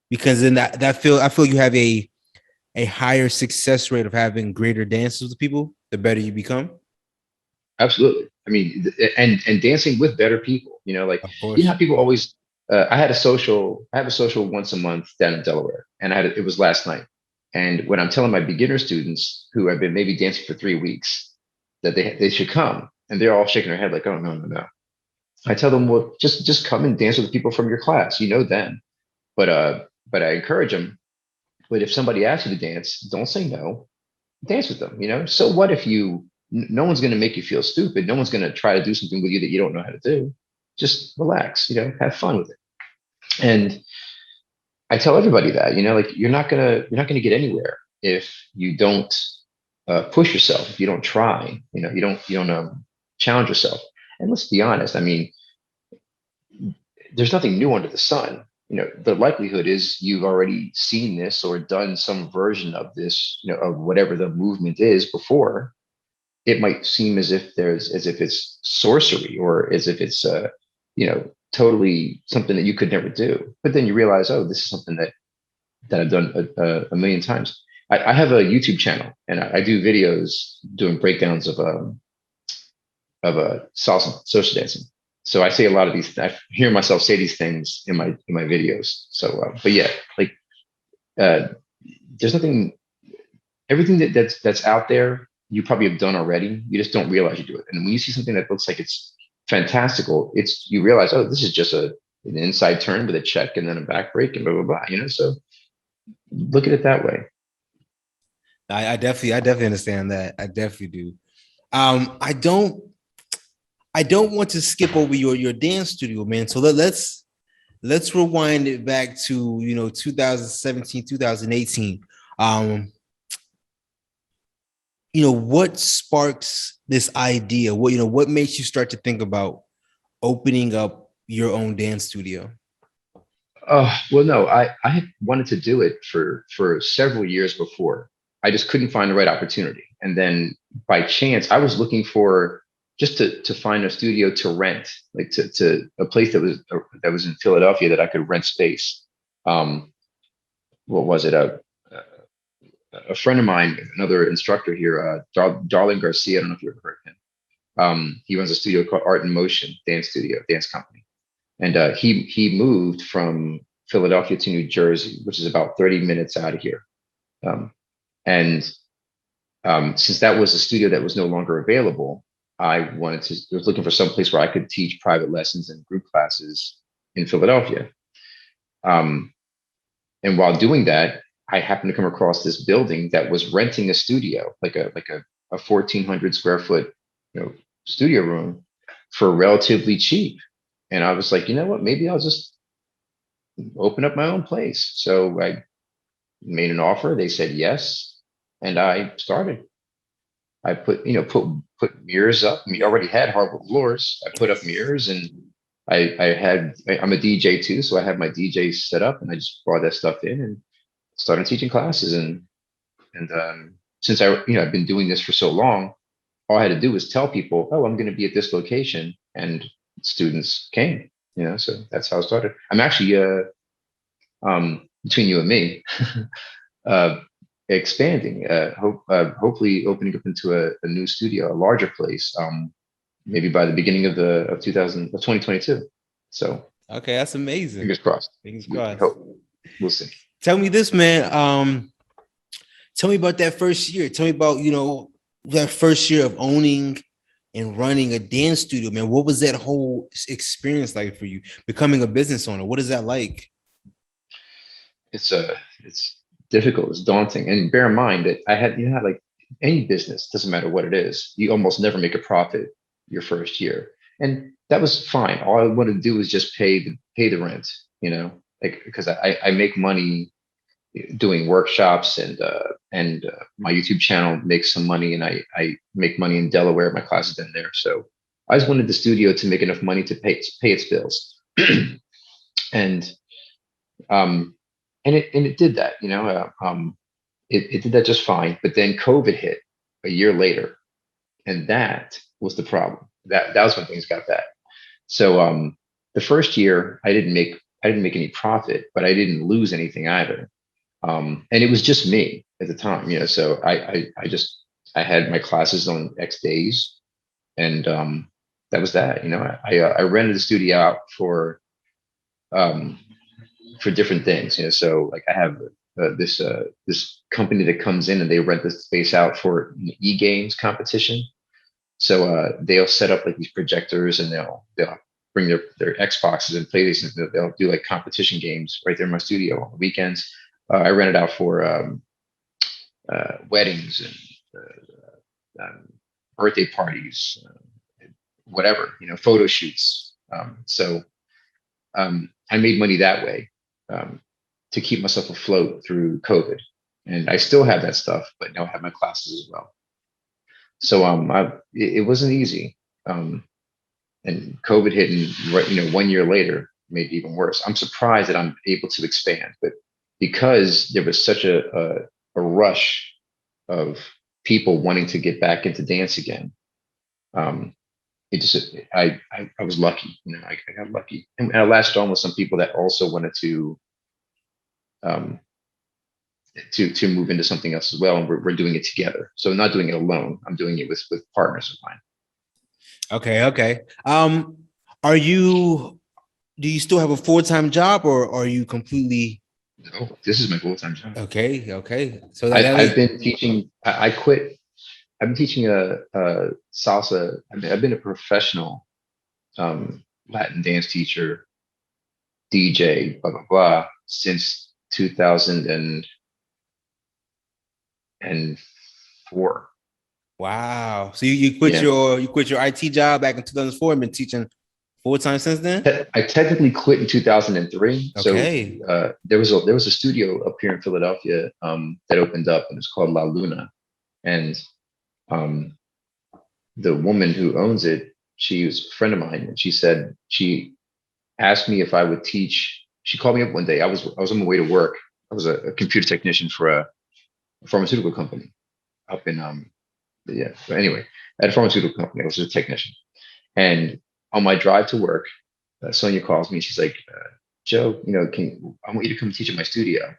because then I feel you have a higher success rate of having greater dances with people, the better you become. Absolutely. I mean, and dancing with better people. Like Of you know course. how people always. I had a social. I have a social once a month down in Delaware, and it was last night. And when I'm telling my beginner students who have been maybe dancing for 3 weeks that they should come, and they're all shaking their head like, oh no no no. I tell them, well, just come and dance with the people from your class. You know them, but I encourage them. But if somebody asks you to dance, don't say no. Dance with them. So what if no one's going to make you feel stupid. No one's going to try to do something with you that you don't know how to do. Just relax, have fun with it. And I tell everybody that, like you're not gonna get anywhere if you don't push yourself, if you don't try, you don't challenge yourself. And let's be honest, I mean, there's nothing new under the sun. The likelihood is you've already seen this or done some version of this, of whatever the movement is before. It might seem as if it's sorcery or as if it's totally something that you could never do. But then you realize, oh, this is something that I've done a million times. I have a YouTube channel and I do videos doing breakdowns of salsa social dancing. So I say a lot of these. I hear myself say these things in my videos. So, but yeah, like uh, there's nothing. Everything that's out there, you probably have done already. You just don't realize you do it. And when you see something that looks like it's fantastical, you realize, oh, this is just an inside turn with a check and then a back break and blah blah blah. So look at it that way. I definitely understand that. I definitely do. Um, I don't, I don't want to skip over your dance studio, man. So let's rewind it back to 2017, 2018. Um, what sparks this idea? What makes you start to think about opening up your own dance studio? Oh well, no, I had wanted to do it for several years before. I just couldn't find the right opportunity, and then by chance, I was looking for just to find a studio to rent, like to a place that was in Philadelphia that I could rent space. Um, what was it? A friend of mine, another instructor here, Darling Garcia. I don't know if you ever heard of him. He runs a studio called Art in Motion Dance Studio, dance company, and he moved from Philadelphia to New Jersey, which is about 30 minutes out of here. Um, and since that was a studio that was no longer available, I was looking for some place where I could teach private lessons and group classes in Philadelphia. Um, and while doing that, I happened to come across this building that was renting a studio, like a 1,400 square foot, you know, studio room for relatively cheap. And I was like, you know what? Maybe I'll just open up my own place. So I made an offer. They said yes, and I started. I put mirrors up. I already had hardwood floors. I put up mirrors, and I'm a DJ too, so I had my DJ set up, and I just brought that stuff in and started teaching classes. And since I've been doing this for so long, all I had to do was tell people, oh, I'm going to be at this location, and students came. So that's how it started. I'm actually between you and me, uh, expanding, hopefully opening up into a new studio, a larger place, maybe by the beginning of 2022. So Okay, that's amazing. fingers crossed. Fingers We crossed. hope. We'll see. Tell me this, man. Tell me about that first year. Tell me about, that first year of owning and running a dance studio, man. What was that whole experience like for you? Becoming a business owner. What is that like? It's difficult. It's daunting. And bear in mind that like any business, doesn't matter what it is, you almost never make a profit your first year. And that was fine. All I wanted to do was just pay the rent, like because I make money doing workshops and my YouTube channel makes some money and I make money in Delaware. My class is in there. So I just wanted the studio to make enough money to pay its bills. And Um, and it did that, it did that just fine. But then COVID hit a year later, and that was the problem. That was when things got bad. So the first year I didn't make any profit, but I didn't lose anything either. And it was just me at the time, So I had my classes on X days, and that was that. I rented the studio out um, for different things. So like I have this company that comes in and they rent the space out for an e-games competition. So they'll set up like these projectors and they'll bring their Xboxes and PlayStations. They'll do like competition games right there in my studio on the weekends. I rent it out for weddings and birthday parties, whatever, photo shoots. So I made money that way, um, to keep myself afloat through COVID. And I still have that stuff, but now I have my classes as well. So it wasn't easy. Um, and COVID hit, and right, 1 year later made it even worse. I'm surprised that I'm able to expand, but because there was such a rush of people wanting to get back into dance again, um, it just I was lucky. I got lucky, and I latched on with some people that also wanted um, to move into something else as well, and we're doing it together. So I'm not doing it alone. I'm doing it with partners of mine. Okay, okay. Are you do you still have a full-time job or are you completely No, this is my full time job. okay? Okay. So I've been teaching. I quit. I've been teaching a salsa. I've been a professional Latin dance teacher, DJ, blah blah blah, since 2004. wow. So you quit Yeah, your IT job back in 2004 and been teaching full-time since then? I technically quit in 2003. So Okay. there was a studio up here in Philadelphia, that opened up, and it's called La Luna. And um, the woman who owns it, she was a friend of mine, and she asked me if I would teach. She called me up one day. I was on my way to work. I was a computer technician for a pharmaceutical company up in yeah. But anyway, at a pharmaceutical company, I was a technician. And on my drive to work, Sonia calls me. She's like, Joe, can I want you to come teach at my studio?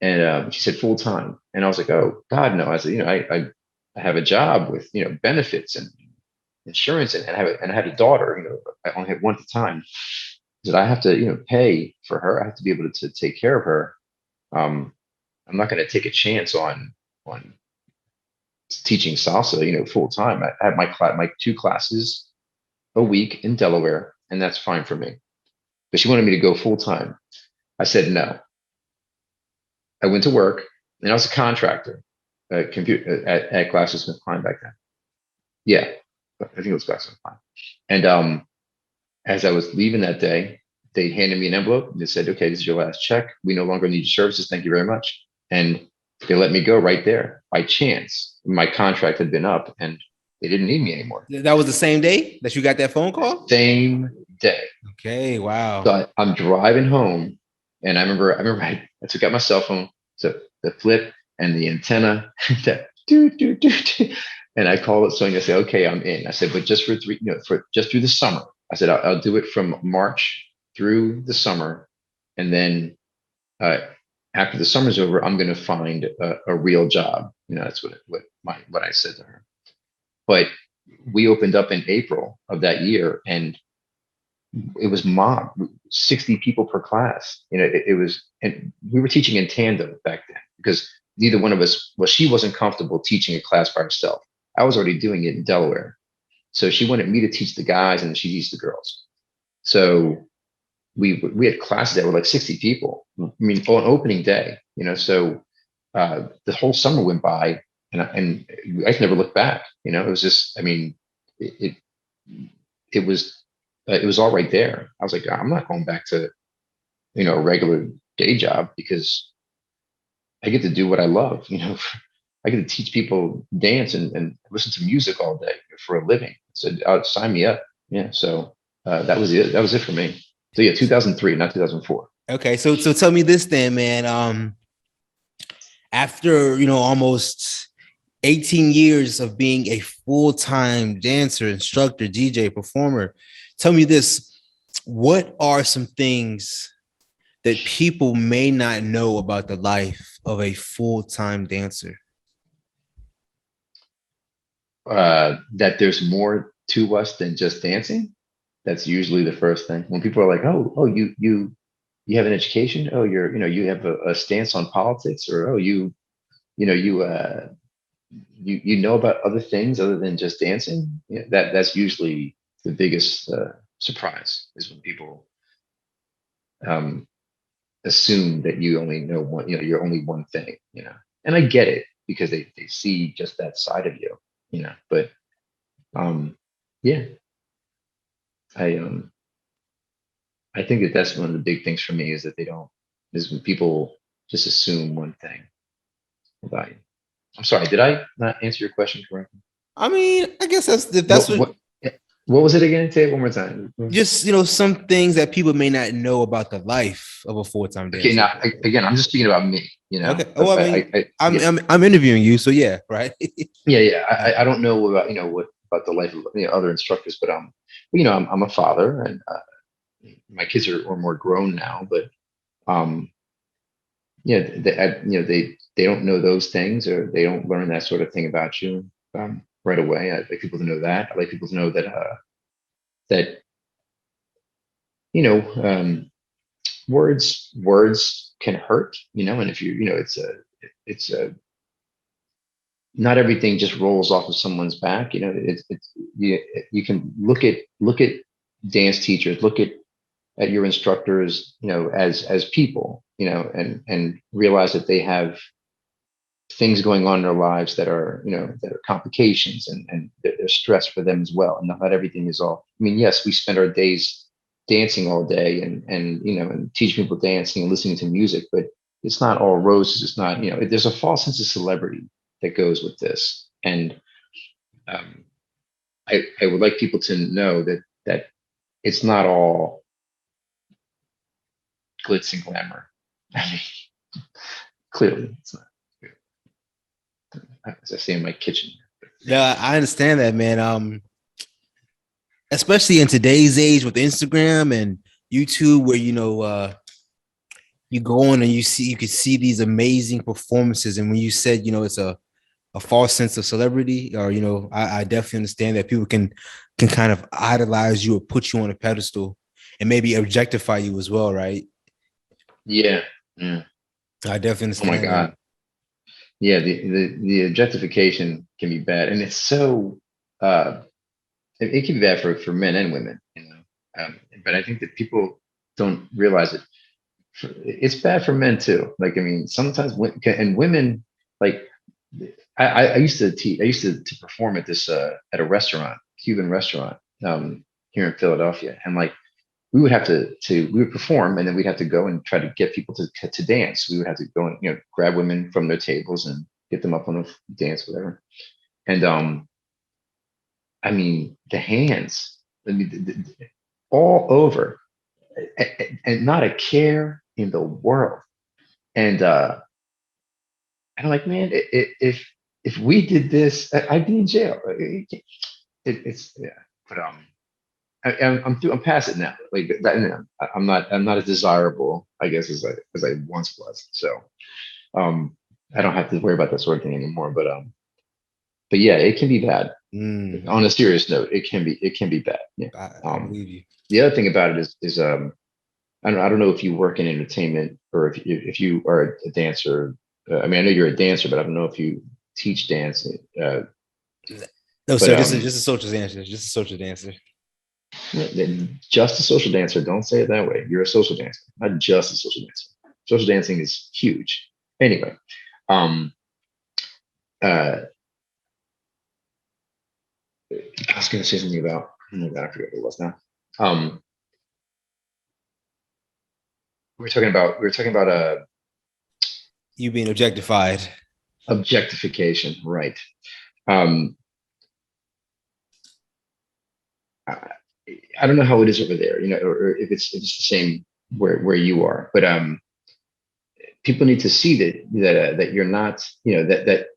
And she said full time. And I was like, oh God, no. I said, I have a job with benefits and insurance, and I had a daughter. I only had one at the time. That I have to pay for her. I have to be able to take care of her. Um, I'm not going to take a chance on teaching salsa, full time. I have my two classes a week in Delaware, and that's fine for me. But she wanted me to go full time. I said no. I went to work, and I was a contractor at computer at GlaxoSmithKline back then. Yeah, I think it was GlaxoSmithKline. And as I was leaving that day, they handed me an envelope and they said, "Okay, this is your last check. We no longer need your services. Thank you very much." And they let me go right there by chance. My contract had been up, and they didn't need me anymore. That was the same day that you got that phone call? Same day. Okay, So wow. I'm driving home, and I remember I took out my cell phone, so the flip and the antenna, that do, and I called Sonia. I said, "Okay, I'm in." I said, "But just for three, for just through the summer." I said, "I'll do it from March through the summer, and then uh, after the summer's over, I'm going to find a real job." That's what I said to her. But we opened up in April of that year, and it was mob 60 people per class. It was, and we were teaching in tandem back then because neither one of us, well, she wasn't comfortable teaching a class by herself. I was already doing it in Delaware, so she wanted me to teach the guys and she teach the girls. So we had classes that were like 60 people. I mean, on opening day. So the whole summer went by, and I never looked back. It was just, I mean, it it was it was all right there. I was like, I'm not going back to a regular day job because I get to do what I love. I get to teach people dance and listen to music all day for a living. So sign me up. Yeah. So that was it. That was it for me. So yeah, 2003, not 2004. Okay, so tell me this then, man. After almost 18 years of being a full-time dancer, instructor, DJ, performer, tell me this: what are some things that people may not know about the life of a full-time dancer? That there's more to us than just dancing. That's usually the first thing when people are like, "Oh, you have an education. Oh, you have a stance on politics, or oh, you know, you know about other things other than just dancing." Yeah, that's usually the biggest surprise is when people um, assume that you only know one. You're only one thing. And I get it because they see just that side of you. But um, yeah, I um, I think that that's one of the big things for me is that they don't is when people just assume one thing about you. I'm sorry, did I not answer your question correctly? I mean, I guess that's if that's What what what what was it again? Say it one more time. just some things that people may not know about the life of a full-time Okay, dancer. now again, I'm just speaking about me. Okay. Well, I mean, I'm Yeah, I'm I'm interviewing you, so yeah, right. yeah. I don't know about what about the life of other instructors, but I'm a father, and my kids are more grown now, but um, yeah, they don't know those things, or they don't learn that sort of thing about you right away. I like people to know that. I like people to know that you know words can hurt, and if it's a not everything just rolls off of someone's back. You can look at dance teachers, look at your instructors, as people, and realize that they have things going on in their lives that are complications, and there's stress for them as well. And not everything is all. I mean, yes, we spend our days dancing all day, and teaching people dancing and listening to music, but it's not all roses. It's not. There's a false sense of celebrity that goes with this, and um, I would like people to know that it's not all glitz and glamour. I mean, clearly, it's not. As I say in my kitchen. Yeah, I understand that, man. Especially in today's age with Instagram and YouTube, where you go on and you can see these amazing performances. And when you said, it's a false sense of celebrity, or I definitely understand that people can kind of idolize you or put you on a pedestal and maybe objectify you as well, right? Yeah, yeah. I definitely Oh my understand that. God. Yeah, the objectification can be bad, and it's so uh, it can be bad for men and women, but I think that people don't realize it. It's bad for men too. Like, I mean, sometimes and women, like, I used to teach. I used to perform at this at a restaurant, Cuban restaurant, here in Philadelphia, and like we would have we would perform, and then we'd have to go and try to get people to dance. We would have to go and grab women from their tables and get them up on the dance, whatever. And I mean, the hands, I mean, all over, and not a care in the world. And I'm like, man, if we did this, I'd be in jail. It's yeah, but I'm past it now. Like I'm not as desirable, I guess, as I once was. So um, I don't have to worry about that sort of thing anymore. But yeah, it can be bad. Mm, On a serious note, it can be bad. Yeah. I believe you. The other thing about it is I don't know if you work in entertainment, or if you are a dancer. I mean, I know you're a dancer, but I don't know if you teach dance. No, But sir, just a social dancer, just a social dancer. just a social dancer. Don't say it that way. You're a social dancer, not just a social dancer. Social dancing is huge. Anyway, um, uh, I was going to say something about. Oh my God, I forget what it was now. Um, we were talking about You being objectified. objectification, right? Um, I, I don't know how it is over there, or if it's the same where you are. But people need to see that you're not, that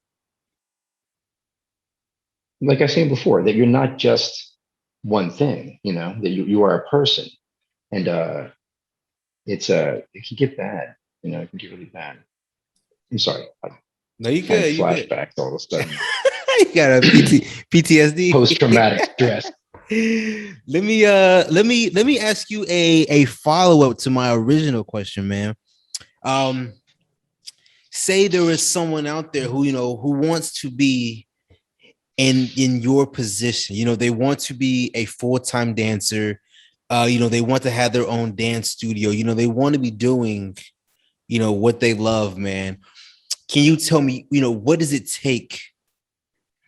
like I was saying before, that you're not just one thing, that you are a person. And it can get bad, it can get really bad. I'm sorry, I'm No, you having good. You good. flashbacks all of a sudden. You got a PTSD. Post-traumatic stress. Let me ask you a follow-up to my original question, man. Um, say there is someone out there who wants to be in your position. They want to be a full-time dancer. They want to have their own dance studio. They want to be doing, what they love, man. Can you tell me, what does it take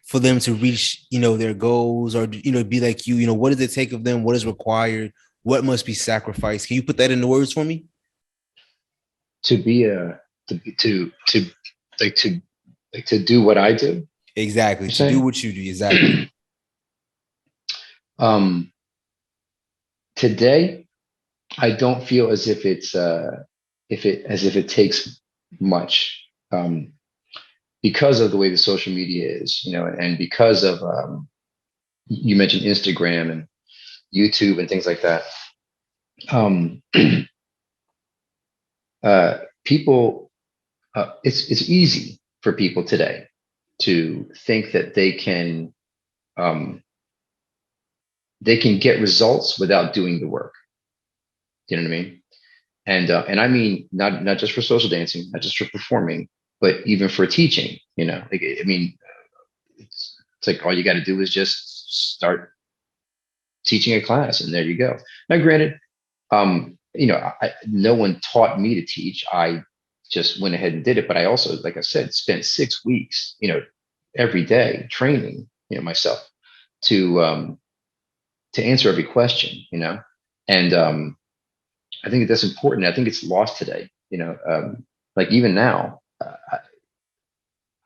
for them to reach, their goals, or, be like what does it take of them? What is required? What must be sacrificed? Can you put that into words for me? To be a to like to like to do what I do. Exactly. You're To do saying? what you do. Exactly. um, Today, I don't feel as if it's if it takes much, because of the way the social media is, and because of you mentioned Instagram and YouTube and things like that. Um, People, it's easy for people today to think that um, they can get results without doing the work. You know what I mean? And I mean not just for social dancing, not just for performing, but even for teaching. Like, I mean, it's like all you got to do is just start teaching a class, and there you go. Now, granted, no one taught me to teach. I just went ahead and did it. But I also, like I said, spent 6 weeks, every day training, myself to answer every question, and I think that's important. I think it's lost today. Like even now,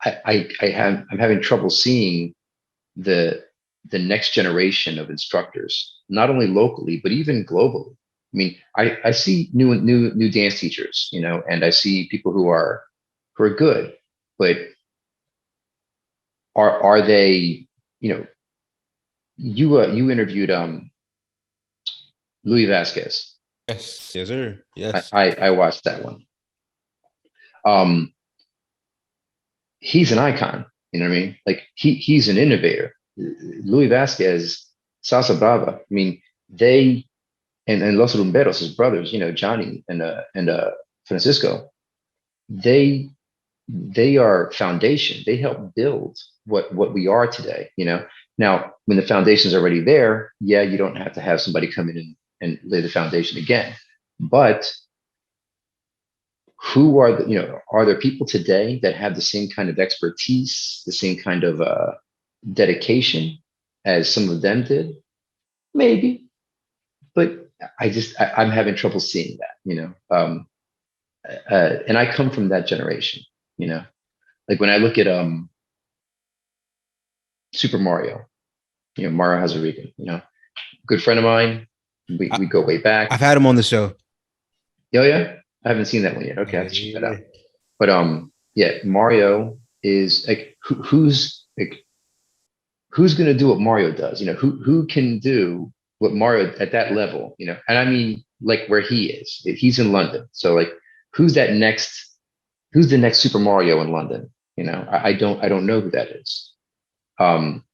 I'm having trouble seeing the the next generation of instructors, not only locally but even globally. I mean, I see new dance teachers, and I see people who are good, but are they, you know, you interviewed Louis Vasquez. Yes. Yes, sir. I, Yes. I I watched that one. Um, he's an icon. You know what I mean? Like he's an innovator. Louis Vasquez, Salsa Brava. I mean, they and Los Rumberos, his brothers, Johnny and Francisco, they they are foundation. They help build what we are today. Now when the foundation's already there, yeah, you don't have to have somebody come in and lay the foundation again. But who are are there people today that have the same kind of expertise, the same kind of dedication as some of them did? Maybe, but I'm having trouble seeing that. And I come from that generation. You know, like when I look at Super Mario, Mario Hazarika, good friend of mine. We I, go way back. I've had him on the show. Oh yeah, I haven't seen that one yet. Okay, I have to check that out. Yeah. But yeah, Mario is like who's going to do what Mario does? Who can do what Mario at that level? And I mean like where he is. He's in London, so like who's that next? Who's the next Super Mario in London? I don't know who that is. Um,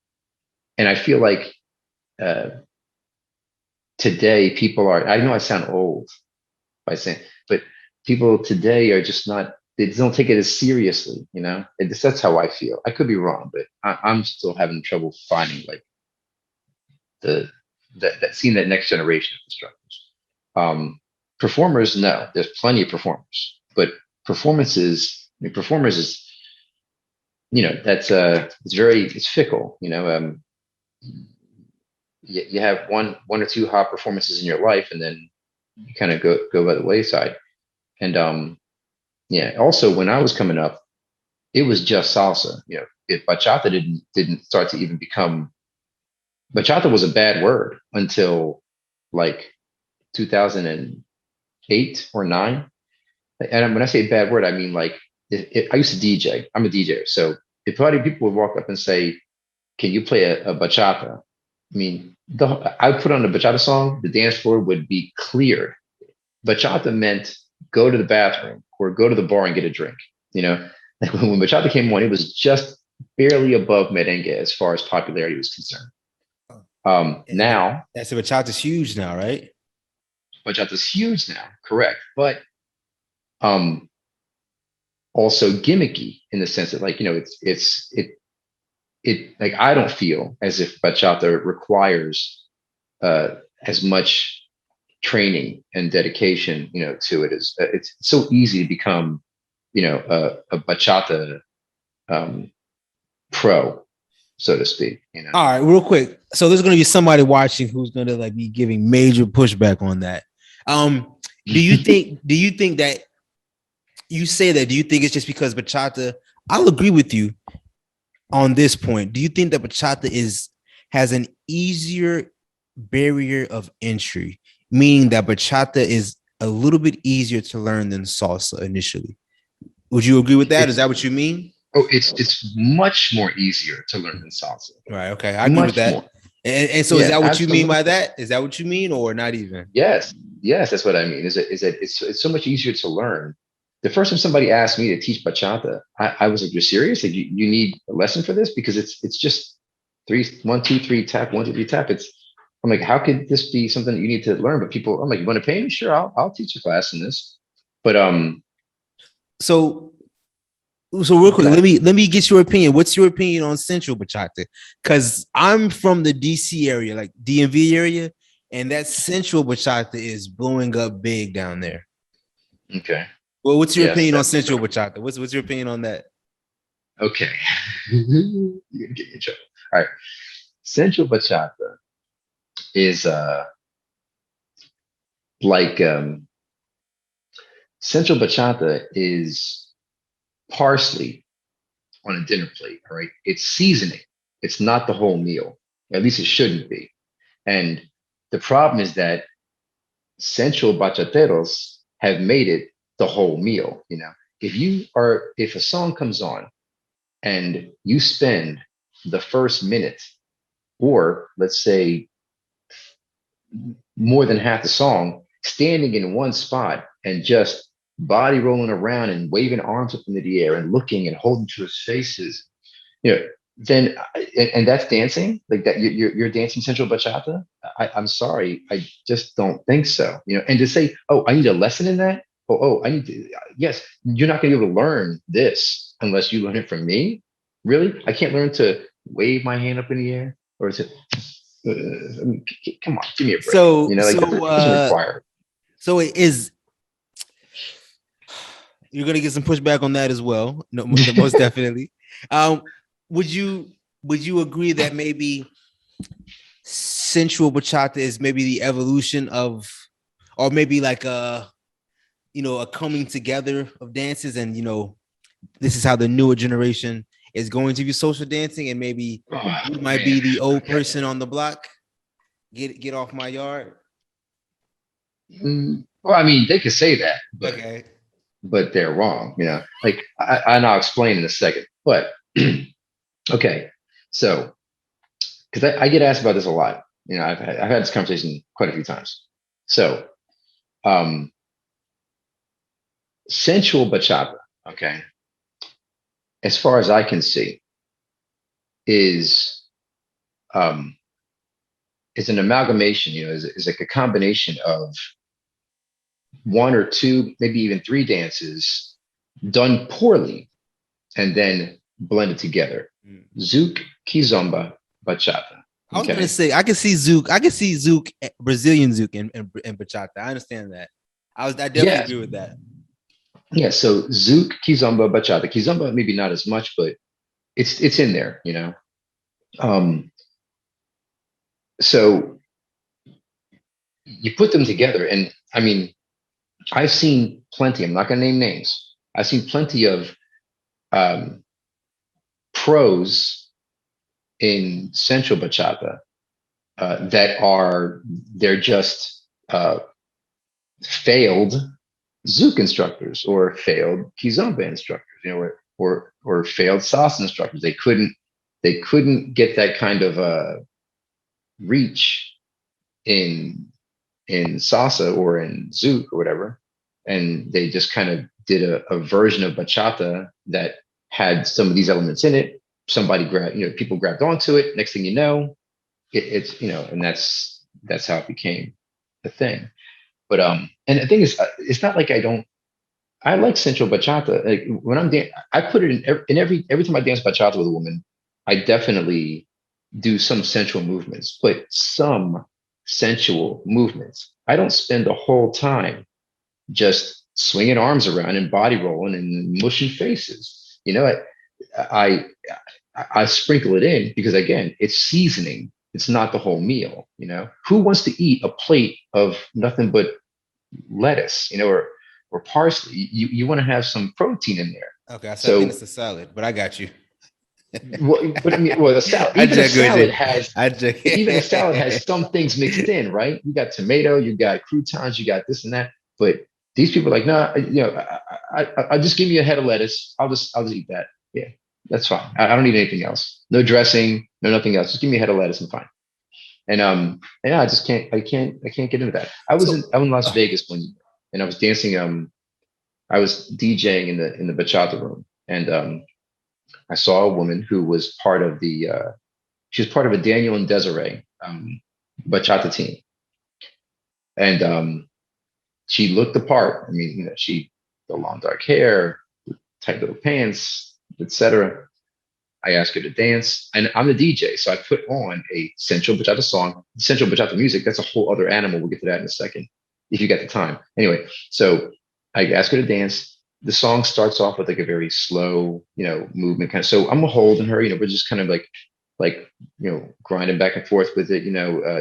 and I feel like uh, today people are. I know I sound old by saying, but people today are just not. They just don't take it as seriously. That's how I feel. I could be wrong, but I'm still having trouble finding like the that seeing that next generation of instructors. Performers, no, there's plenty of performers, but performances, I mean, performers is that's it's fickle. You have one or two hot performances in your life, and then you kind of go by the wayside. And yeah, also when I was coming up, it was just salsa. If bachata didn't start to even become bachata was a bad word until like 2010, 8 or 9. And when I say bad word, I mean like I used to DJ. I'm a DJ, so if a lot of people would walk up and say, "Can you play a bachata?" I mean, I would put on a bachata song. The dance floor would be cleared. Bachata meant go to the bathroom or go to the bar and get a drink. You know, like when bachata came on, it was just barely above merengue as far as popularity was concerned. And Now, that's the bachata's huge now, right? bachata's huge now, correct, but um, also gimmicky in the sense that, like, it like I don't feel as if bachata requires uh, as much training and dedication, to it. Is It's so easy to become, a bachata um, pro, so to speak. All right, real quick. So there's going to be somebody watching who's going to like be giving major pushback on that. Um, do you think that you say that? Do you think it's just because bachata? I'll agree with you on this point. Do you think that bachata has an easier barrier of entry, meaning that bachata is a little bit easier to learn than salsa initially? Would you agree with that? Is it's that what you mean? it's much more easier to learn than salsa. Right. Okay. I agree with Much more. that. And so is Yeah, that what you mean by absolutely. that? Is that what you mean or not even? Yes, yes, that's what I mean. Is that it's so much easier to learn. The first time somebody asked me to teach bachata, I was like, "You're serious? Like you need a lesson for this? Because it's just three, 1, 2, 3, tap, 1, 2, 3, tap." I'm like, how could this be something that you need to learn? But people, I'm like, you want to pay me? Sure, I'll teach a class in this. But So so real quick, okay, let me get your opinion. What's your opinion on Central Bachata? Because I'm from the DC area, like DMV area, and that Central Bachata is blowing up big down there. okay, Well, what's your yes, opinion on that's Central Bachata? What's your opinion on that? okay. You're gonna get me in trouble. All right, Sensual Bachata is like Sensual Bachata is parsley on a dinner plate. All right, it's seasoning. It's not the whole meal. At least it shouldn't be. And the problem is that sensual bachateros have made it the whole meal. If a song comes on and you spend the first minute, or let's say more than half the song, standing in one spot and just body rolling around and waving arms up into the air and looking and holding to his faces, you know, then and that's dancing like that. You're dancing sensual bachata. I'm sorry, I just don't think so. And to say, oh, I need a lesson in that. I need to. Yes, you're not going to be able to learn this unless you learn it from me. Really, I can't learn to wave my hand up in the air or to. Come on, give me a break. So Like that so doesn't uh require. so it is you're gonna get some pushback on that as well. No, most definitely. Um, would you would you agree that maybe sensual bachata is maybe the evolution of, or maybe like a coming together of dances, and this is how the newer generation is going to be social dancing, and maybe Oh you might man. be the old Okay. person on the block. Get off my yard. Well, I mean, they could say that, Okay. but they're wrong. Like and I'll explain in a second. But okay, so because I get asked about this a lot. I've had this conversation quite a few times. So, um, sensual bachata, okay, as far as I can see, is um, is an amalgamation. Is like a combination of one or two, maybe even three dances done poorly and then blended together. Mm. Zouk, kizomba, bachata. I was gonna Okay. say I can see Zouk. I can see Zouk, Brazilian Zouk, and bachata. I understand that. I definitely Yeah. agree with that. Yeah. So Zouk, kizomba, bachata. Kizomba, maybe not as much, but it's in there. Um, so you put them together, and I mean, I've seen plenty. I'm not going to name names. I've seen plenty of um, pros in Central Bachata that they're just failed Zouk instructors or failed Kizomba instructors, or failed salsa instructors. They couldn't get that kind of reach in salsa or in zouk or whatever, and they just kind of did a version of bachata that had some of these elements in it. Somebody grabbed, people grabbed onto it. Next thing you know, it's and that's how it became the thing. But and the thing is, it's not like I don't. I like sensual bachata. Like when I put it in every time I dance bachata with a woman, I definitely do some sensual movements, but some sensual movements. I don't spend the whole time just swinging arms around and body rolling and mushing faces. I I sprinkle it in because again, it's seasoning. It's not the whole meal. Who wants to eat a plate of nothing but lettuce, or parsley? You want to have some protein in there. Okay, so I think So, it's a salad, but I got you. but I mean, well, a salad, I joke with you. I joke. even a salad has some things mixed in, right? You got tomato, you got croutons, you got this and that. But these people are like, no, I just give me a head of lettuce. I'll just eat that. Yeah, that's fine. I don't need anything else. No dressing, no nothing else. Just give me a head of lettuce and fine. And yeah, I can't get into that. I was in Las Uh, Vegas one year, and I was dancing. I was DJing in the bachata room, and I saw a woman who was part of she was part of a Daniel and Desiree bachata team, and she looked the part. I mean, she the long dark hair, tight little pants, etc. I asked her to dance, and I'm the DJ, so I put on a sensual bachata song, sensual bachata music. That's a whole other animal. We'll get to that in a second, if you got the time. Anyway, so I asked her to dance. The song starts off with like a very slow, movement kind of. So I'm holding her, we're just kind of like, grinding back and forth with it,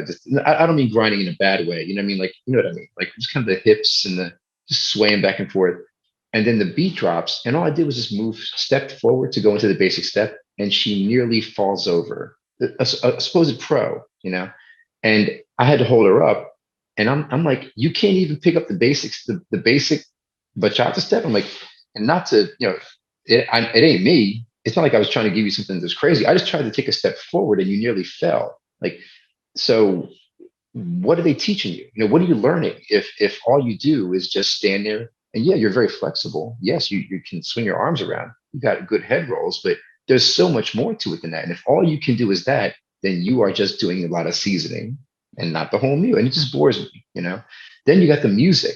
just, I don't mean grinding in a bad way. You know what I mean? Like, you know what I mean? Like just kind of the hips and the just swaying back and forth. And then the beat drops, and all I did was just move, stepped forward to go into the basic step, and she nearly falls over. A supposed pro, and I had to hold her up, and I'm like, you can't even pick up the basics, the basic bachata step. I'm like, and not to, it ain't me. It's not like I was trying to give you something that's crazy. I just tried to take a step forward, and you nearly fell. Like, so what are they teaching you? What are you learning if all you do is just stand there? And yeah, you're very flexible. Yes, you can swing your arms around. You got good head rolls, but there's so much more to it than that. And if all you can do is that, then you are just doing a lot of seasoning and not the whole meal. And it just bores me. Then you got the music,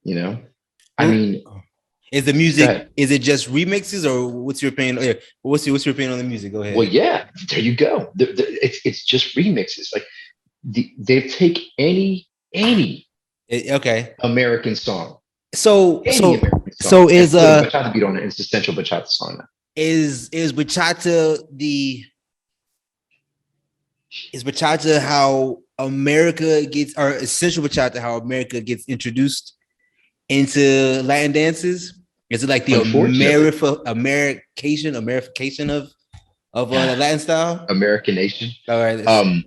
you know. I Well, mean, is the go music, ahead. is it just remixes, or what's your opinion? What's your opinion on the music? Go Well, ahead. yeah, there you go. It's just remixes. Like they take any Okay. American song, So any so American so song, and put a bachata beat on it. It's essential bachata song now. is bachata the is bachata how America gets, or essential bachata how America gets introduced into Latin dances? Is it like the Unfortunately, Amerification of the Latin style? American nation. All right. Um,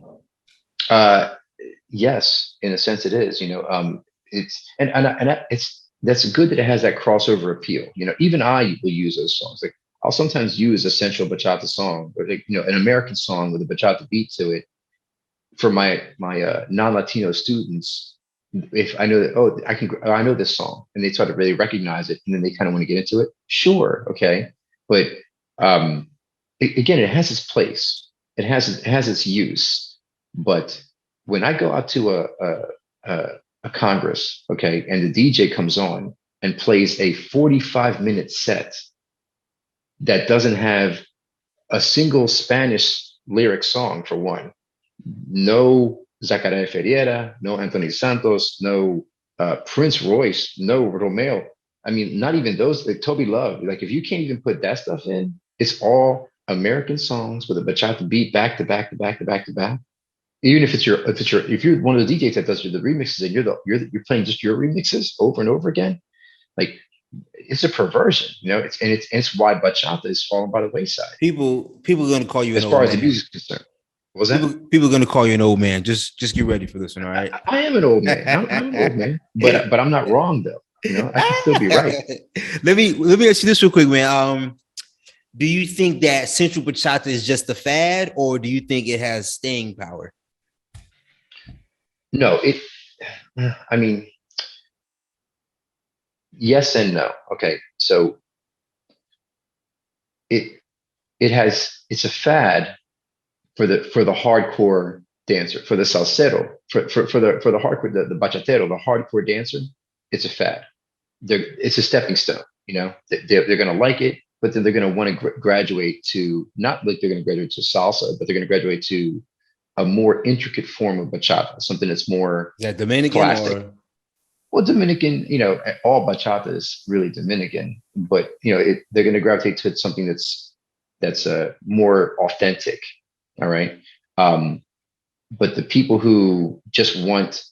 uh, yes, in a sense, it is. It's it's that's good that it has that crossover appeal. Even I will use those songs. Like I'll sometimes use a sensual bachata song, or like an American song with a bachata beat to it for my non-Latino students. If I know that, I know this song, and they try to really recognize it, and then they kind of want to get into it. Sure, okay, but um, again, it has its place. It has its use. But when I go out to a, a congress, okay, and the DJ comes on and plays a 45-minute set that doesn't have a single Spanish lyric song for one, no Zacarías Ferreira, no Anthony Santos, no Prince Royce, no Romeo. I mean, not even those, like Toby Love. Like, if you can't even put that stuff in, it's all American songs with a bachata beat back to back to back to back to back. Even if you're one of the DJs that does the remixes, and you're playing just your remixes over and over again, like it's a perversion, it's why bachata is falling by the wayside People are gonna call you an as far old as the man. music's concerned. What was that? People are gonna call you an old man. Just get ready for this one, all right? I am an old man. I'm an old man, but I'm not wrong though. You know, I can still be right. Let me ask you this real quick, man. Do you think that Central Bachata is just a fad, or do you think it has staying power? No, I mean, yes and no. Okay, so it it's a fad for the hardcore dancer, for the salsero, for the hardcore, the bachatero, the hardcore dancer. It's a fad. It's a stepping stone. You know, they're going to like it, but then they're going to want to graduate to, not like they're going to graduate to salsa, but they're going to graduate to a more intricate form of bachata, something that's more Is that Dominican classic. or Well, Dominican, you know, all bachata is really Dominican, but you know, they're going to gravitate to something that's more authentic. All right. Um, but the people who just want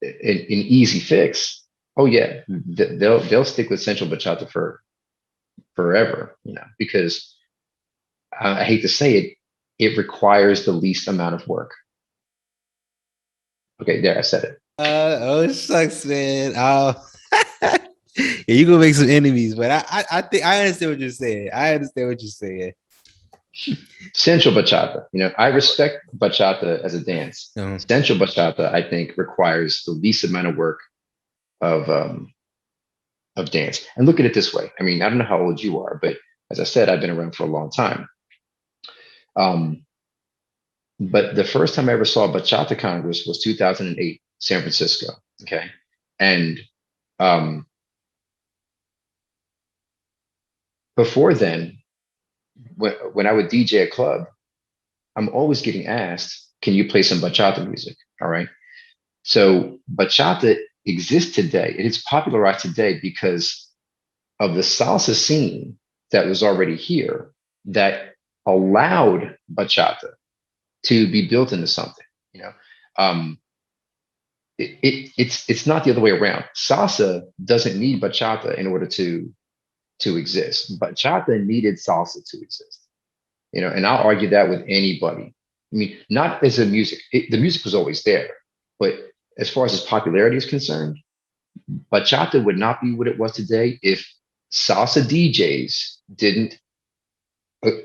an easy fix, oh yeah, they'll stick with Central Bachata for forever, you know, because I hate to say it, it requires the least amount of work. Okay, there I said it. oh, it sucks, man. Oh, yeah, you gonna make some enemies, but I think I understand what you're saying. I understand what you're saying. Central Bachata, you know, I respect bachata as a dance. Uh-huh. Central Bachata, I think, requires the least amount of work of dance. And look at it this way. I mean, I don't know how old you are, but as I said, I've been around for a long time. Um, but the first time I ever saw Bachata Congress was 2008, San Francisco. Okay. And um, before then, when I would DJ a club, I'm always getting asked, can you play some bachata music? All right. So bachata exists today. It is popularized today because of the salsa scene that was already here that allowed bachata to be built into something. You know, um, it's not the other way around. Salsa doesn't need bachata in order to exist. Bachata needed salsa to exist. You know, and I'll argue that with anybody. I mean, not as a music. The music was always there, but as far as its popularity is concerned, bachata would not be what it was today if salsa DJs didn't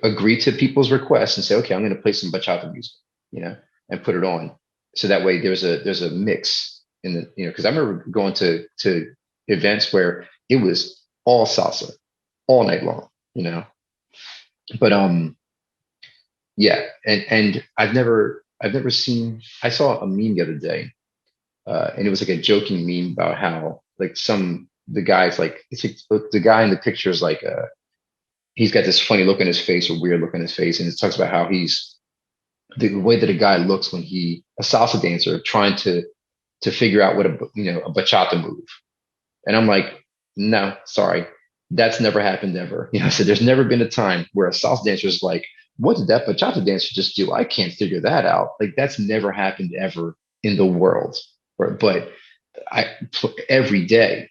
agree to people's requests and say, okay, I'm going to play some bachata music, you know, and put it on. So that way there's a mix in the, you know, because I remember going to events where it was all salsa all night long, you know. But yeah, and I've never seen, I saw a meme the other day, and it was like a joking meme about how like the guy's like, it's like the guy in the picture is like he's got this funny look on his face or weird look on his face, and it talks about how he's the way that a guy looks when a salsa dancer trying to figure out what a bachata move. And I'm like, no, sorry, that's never happened ever. You know, so there's never been a time where a salsa dancer is like, what did that bachata dancer just do? I can't figure that out. Like that's never happened ever in the world. But every day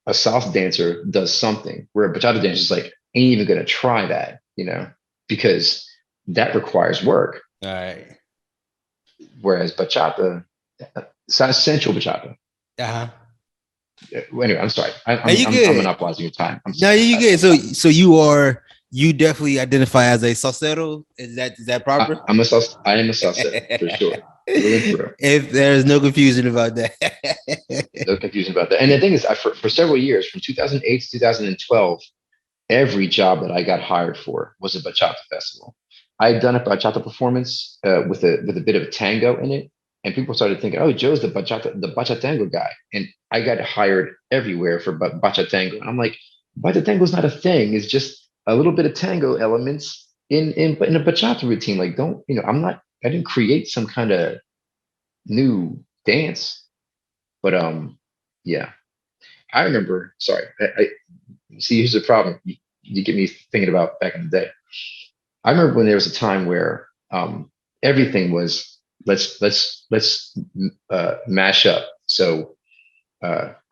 a salsa dancer does something where a bachata dancer is like, ain't even gonna try that, you know, because that requires work. All right. Whereas bachata, sensual bachata. Uh-huh. Anyway, I'm sorry. Now you I'm good. monopolizing your time. I'm No, sorry. you good. So you definitely identify as a salsero. Is that proper? I am a salsa for sure, through and through. If there's no confusion about that. No confusion about that. And the thing is, for several years, from 2008 to 2012, every job that I got hired for was a bachata festival. I had done a bachata performance with a bit of tango in it, and people started thinking, "Oh, Joe's the bachatango guy," and I got hired everywhere for bachatango. And I'm like, bachatango is not a thing; it's just a little bit of tango elements in a bachata routine. Like, don't you know? I didn't create some kind of new dance, but yeah. I remember. Sorry, see. Here's the problem. You get me thinking about back in the day. I remember when there was a time where everything was let's mash up. So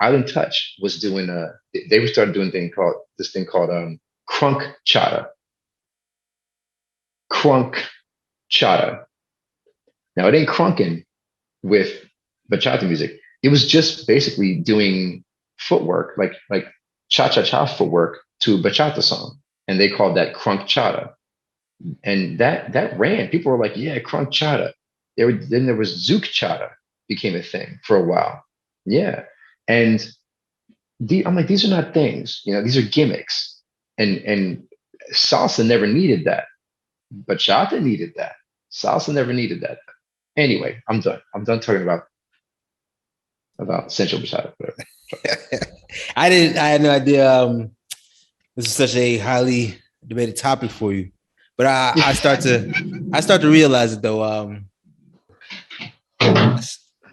Island Touch was doing they started doing this thing called crunk chata. Crunk chata. Now it ain't crunking with bachata music. It was just basically doing footwork, like cha cha cha footwork to a bachata song, and they called that crunk chata. And that ran. People were like, "Yeah, crunk chata." Then there was zouk chata became a thing for a while. Yeah, and I'm like, these are not things. These are gimmicks. And salsa never needed that. Bachata needed that. Salsa never needed that. Anyway, I'm done. I'm done talking about sensual bachata. Whatever. I had no idea this is such a highly debated topic for you. But I start to realize it though.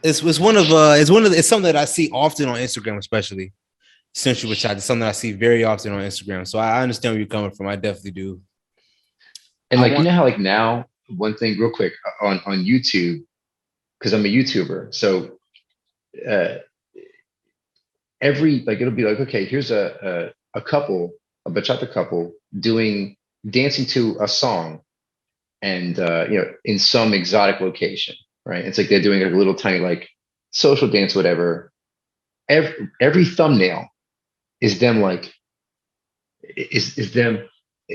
It's one of it's something that I see often on Instagram, especially sensual bachata. It's something that I see very often on Instagram. So I understand where you're coming from. I definitely do. And like, how like now, one thing real quick on YouTube, because I'm a YouTuber. So uh, it'll be like, okay, here's a couple, a bachata couple dancing to a song, and in some exotic location, right? It's like they're doing a little tiny like social dance, whatever. Every thumbnail is them like is them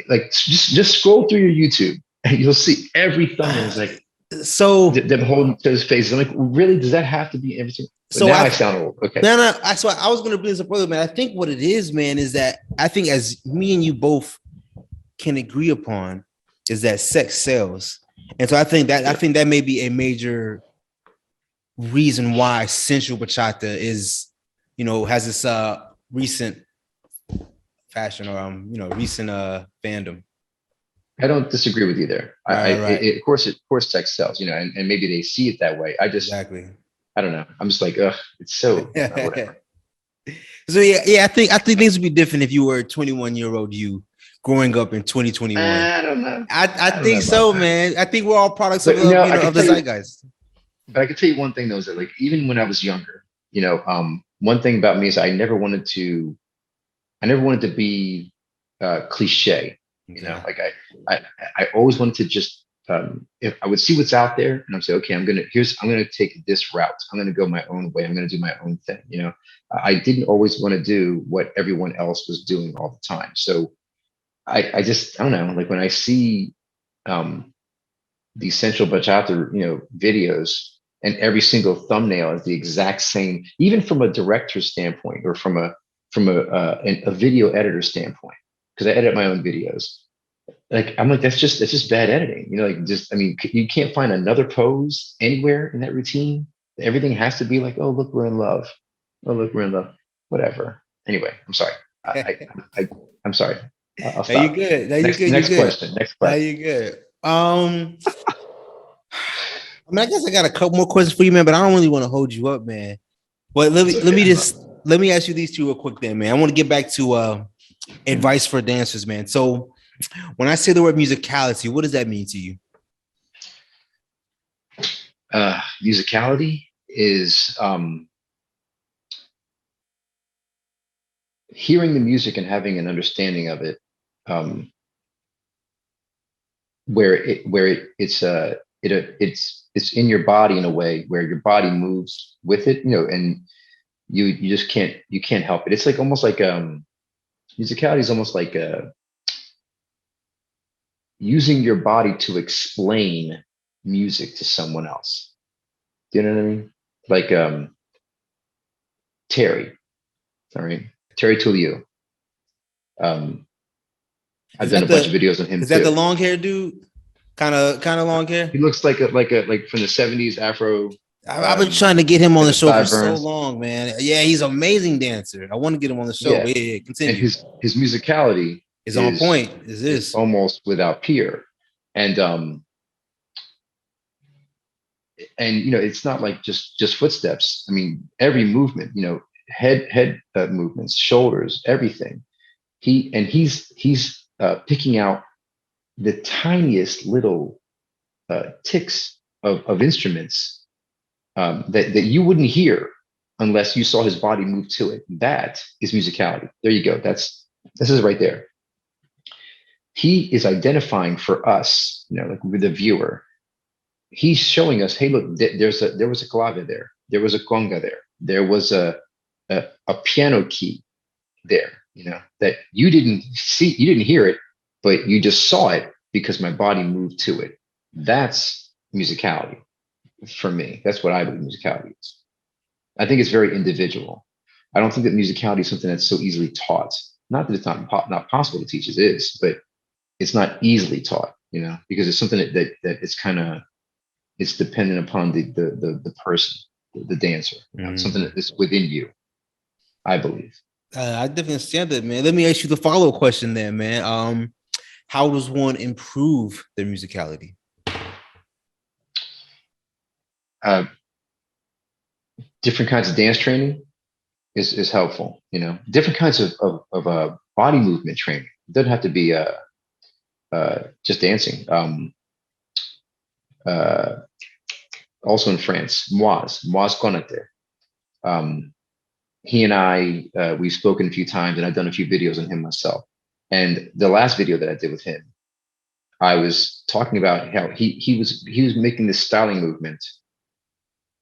like just scroll through your YouTube and you'll see every thumbnail is like so them holding to his face. I'm like, really? Does that have to be everything? But so now I sound old. Okay. No. I was going to bring this up earlier, man. I think what it is, man, is that I think as me and you both can agree upon is that sex sells, and so I think that may be a major reason why sensual bachata is, has this recent fashion or recent fandom. I don't disagree with you there. Right. Of course, sex sells, and maybe they see it that way. Exactly. I don't know. I'm just like, ugh, it's so whatever. So I think things would be different if you were a 21-year-old you growing up in 2021. I don't know. I think so, man. I think we're all products of the zeitgeist. But I can tell you one thing though, is that like even when I was younger, one thing about me is I never wanted to be cliche. Like I always wanted to just if I would see what's out there and I'm saying, okay, I'm gonna take this route. I'm gonna go my own way. I'm gonna do my own thing. I didn't always want to do what everyone else was doing all the time. So I don't know. Like when I see the sensual bachata, videos, and every single thumbnail is the exact same, even from a director's standpoint or from a video editor standpoint, because I edit my own videos. Like I'm like, that's just bad editing. You can't find another pose anywhere in that routine. Everything has to be like, oh look, we're in love. Oh look, we're in love. Whatever. Anyway, I'm sorry. I'm sorry. I'll stop. Are you good? Next question. Are you good? I guess I got a couple more questions for you, man, but I don't really want to hold you up, man. But let me ask you these two real quick, then, man. I want to get back to advice for dancers, man. So, when I say the word musicality, what does that mean to you? Musicality is hearing the music and having an understanding of it, it's in your body in a way where your body moves with it, and you just can't help it. It's like almost like musicality is almost like using your body to explain music to someone else. Do you know what I mean? Like Terry, all right, Terry Tullio. I've done a bunch of videos on him. Is that the long hair dude? Kind of long hair. He looks like from the 70s Afro. I've been trying to get him on the show for so long, man. Yeah, he's an amazing dancer. I want to get him on the show. Yeah, continue. And his musicality is on point. Is almost without peer, and it's not like just footsteps. I mean, every movement, head movements, shoulders, everything. He's picking out the tiniest little ticks of instruments that you wouldn't hear unless you saw his body move to it. That is musicality. There you go. This is right there. He is identifying for us, like with the viewer, he's showing us, hey, look, there was a clave there, there was a conga there, there was a piano key there, you know, that you didn't see, you didn't hear it, but you just saw it because my body moved to it. That's musicality for me. That's what I believe musicality is. I think it's very individual. I don't think that musicality is something that's so easily taught. Not that it's not possible to teach, it is, but it's not easily taught, you know, because it's something that it's kind of, it's dependent upon the person, the dancer, you know, it's something Mm. that is within you, I believe. I definitely understand that, man. Let me ask you the follow-up question then, man. How does one improve their musicality? Uh, Different kinds of dance training is helpful, you know, different kinds of body movement training. It doesn't have to be just dancing. Uh, Also in France, Moise Konate. Um, he and I, we've spoken a few times, and I've done a few videos on him myself. And the last video that I did with him, I was talking about how he was making this styling movement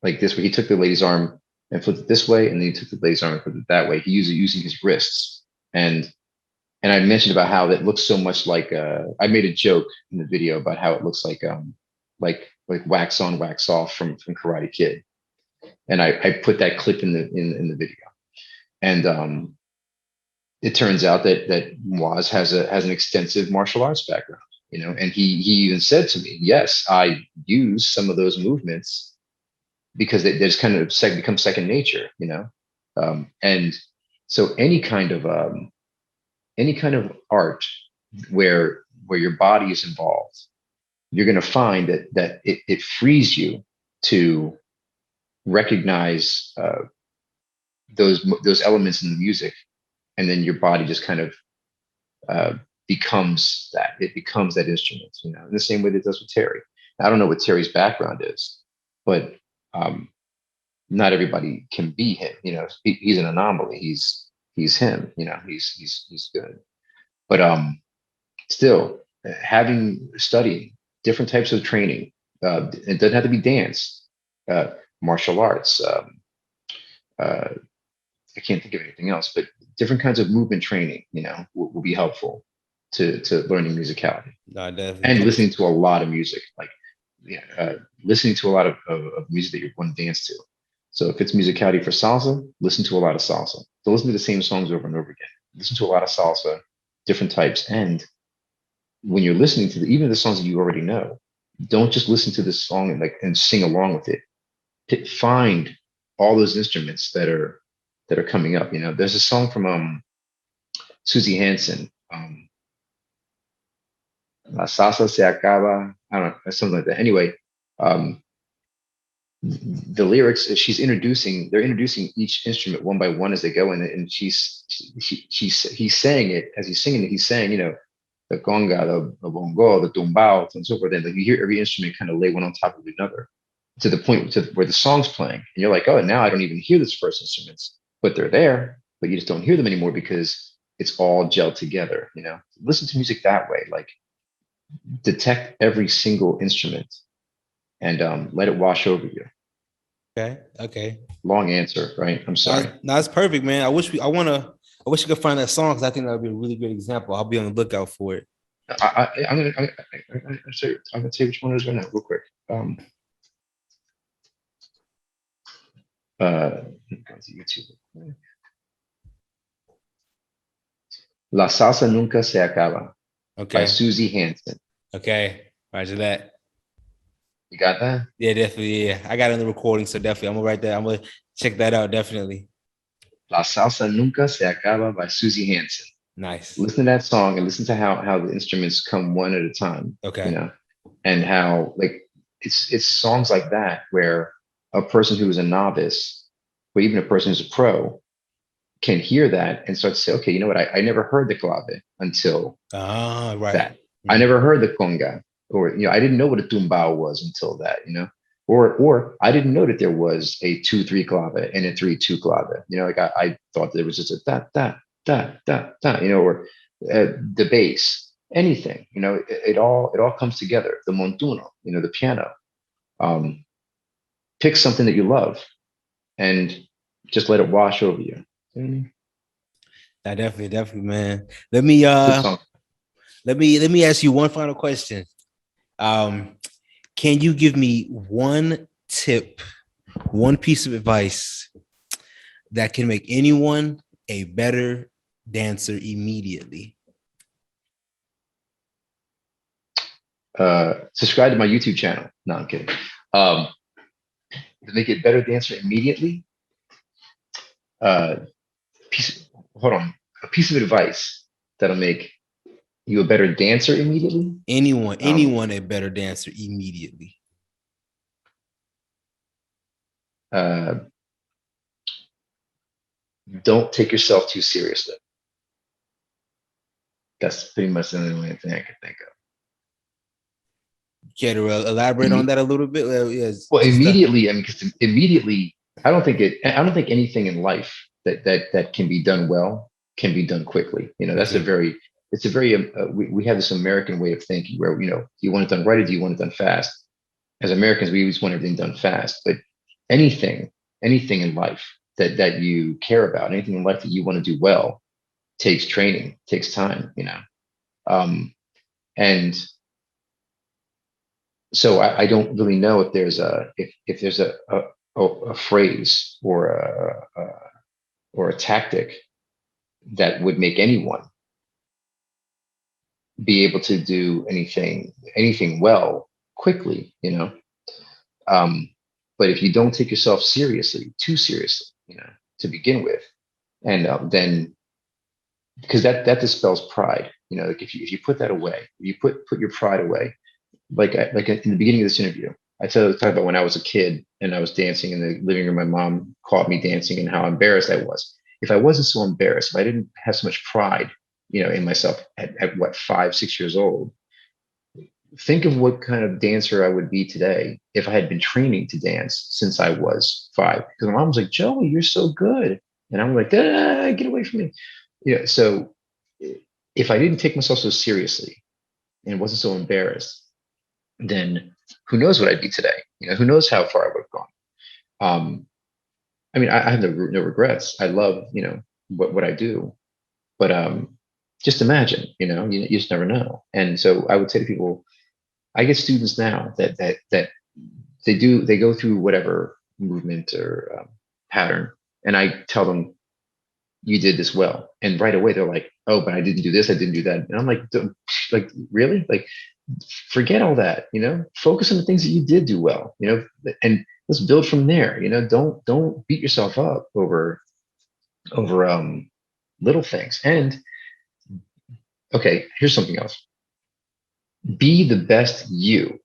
like this, where he took the lady's arm and flipped it this way, and then he took the lady's arm and flipped it that way. He used it using his wrists, and I mentioned about how it looks so much like I made a joke in the video about how it looks like wax on, wax off from Karate Kid, and I put that clip in the video, and it turns out that Moaz has an extensive martial arts background, you know, and he even said to me, yes, I use some of those movements because they just kind of become second nature, you know, and so any kind of art where your body is involved, you're going to find that it frees you to recognize those elements in the music, and then your body just kind of uh, becomes that. It becomes that instrument, you know, in the same way that it does with Terry. I don't know what Terry's background is, but um, not everybody can be him. You know, he's an anomaly. He's him. You know, he's good. But still, having studying different types of training. It doesn't have to be dance, uh, martial arts. Uh, I can't think of anything else, but different kinds of movement training, you know, will be helpful to learning musicality No, definitely. and listening to a lot of music, like yeah, listening to a lot of music that you want to dance to. So if it's musicality for salsa, listen to a lot of salsa. So listen to the same songs over and over again. Listen to a lot of salsa, different types. And when you're listening to even the songs that you already know, don't just listen to the song and sing along with it. Find all those instruments that are coming up. You know, there's a song from Susie Hansen, La Salsa Se Acaba. I don't know, something like that. Anyway, um, the lyrics they're introducing each instrument one by one as they go, and he's saying it as he's singing it. He's saying, you know, the conga, the bongo, the tumbao, and so forth. And like you hear every instrument kind of lay one on top of another to the point to where the song's playing, and you're like, oh, now I don't even hear those first instruments, but they're there, but you just don't hear them anymore because it's all gelled together. You know, listen to music that way, like detect every single instrument and let it wash over you. Okay. Okay. Long answer, right? I'm No, sorry. no, it's perfect, man. I wish you could find that song because I think that would be a really great example. I'll be on the lookout for it. I'm gonna say which one it is right now, real quick. Go to YouTube. La salsa nunca se acaba by Okay. Susie Hansen. Okay. Roger that. You got that? Yeah, definitely. Yeah. I got it in the recording, so definitely I'm gonna write that. I'm gonna check that out. Definitely. La salsa nunca se acaba by Susie Hansen. Nice. Listen to that song and listen to how the instruments come one at a time. You Okay. know, and how like it's songs like that where a person who is a novice, or even a person who's a pro, can hear that and start to say, okay, you know what? I never heard the clave until Ah, right. that. I Mhm. never heard the conga, or you know, I didn't know what a tumbao was until that. You know, or I didn't know that there was a 2-3 clave and a 3-2 clave. You know, like I thought there was just a da da da da da. You know, or the bass, anything. You know, it all comes together. The montuno, you know, the piano. Um, Pick something that you love and just let it wash over you. I definitely, man. Let me Flip song. let me ask you one final question. Um, can you give me one tip, one piece of advice that can make anyone a better dancer immediately? Subscribe to my YouTube channel. No, I'm kidding. Um, to make it better dancer immediately, uh, piece, hold on, a piece of advice that'll make you a better dancer immediately. Anyone a better dancer immediately. Uh, don't take yourself too seriously. That's pretty much the only thing I can think of. Care to elaborate on that a little bit? Yes, Well, just immediately, I mean, because immediately, I don't think anything in life that can be done well can be done quickly. You know, that's okay. it's a very, we have this American way of thinking where, do you want it done right or do you want it done fast? As Americans, we always want everything done fast, but anything, anything in life that you care about, anything in life that you want to do well takes training, takes time, Um, and so I don't really know if there's if there's a phrase or a tactic that would make anyone be able to do anything well quickly, Um, but if you don't take yourself seriously, too seriously, to begin with, and then because that dispels pride, like if you put that away, if you put your pride away, like in the beginning of this interview, I talked about when I was a kid and I was dancing in the living room. My mom caught me dancing and how embarrassed I was. If I wasn't so embarrassed, if I didn't have so much pride, in myself at what 5, 6 years old, think of what kind of dancer I would be today if I had been training to dance since I was 5. Because my mom was like, "Joey, you're so good," and I'm like, "Ah, get away from me." So if I didn't take myself so seriously and wasn't so embarrassed, then who knows what I'd be today? Who knows how far I would have gone? I mean, I have no regrets. I love, what I do, but just imagine, you just never know. And so I would say to people, I get students now that they go through whatever movement or pattern, and I tell them you did this well, and right away they're like, "Oh, but I didn't do this, I didn't do that," and I'm like, like really, like forget all that, focus on the things that you did do well, and let's build from there. Don't beat yourself up over little things. And okay, here's something else. Be the best you.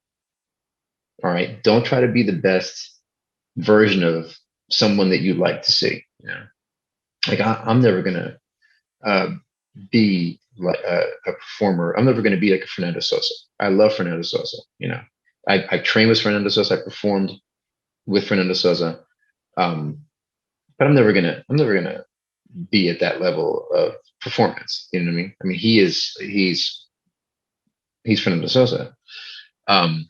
All right, don't try to be the best version of someone that you'd like to see. Like I'm never gonna uh, be like a performer. I'm never gonna be like a Fernando Sosa. I love Fernando Sosa. I trained with Fernando Sosa. I performed with Fernando Sosa. But I'm never gonna be at that level of performance. You know what I mean? I mean, he's Fernando Sosa. Um,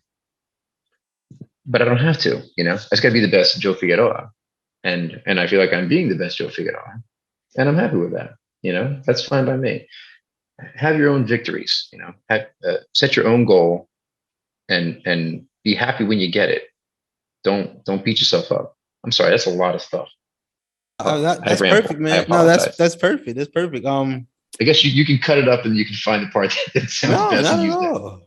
but I don't have to. I just got to be the best Joe Figueroa, and I feel like I'm being the best Joe Figueroa, and I'm happy with that. That's fine by me. Have your own victories. Set your own goal, and be happy when you get it. Don't beat yourself up. I'm sorry, that's a lot of stuff. That's perfect, I man. No, apologize. that's perfect. That's perfect. I guess you can cut it up and you can find the part that sounds No, best not and at use that. all.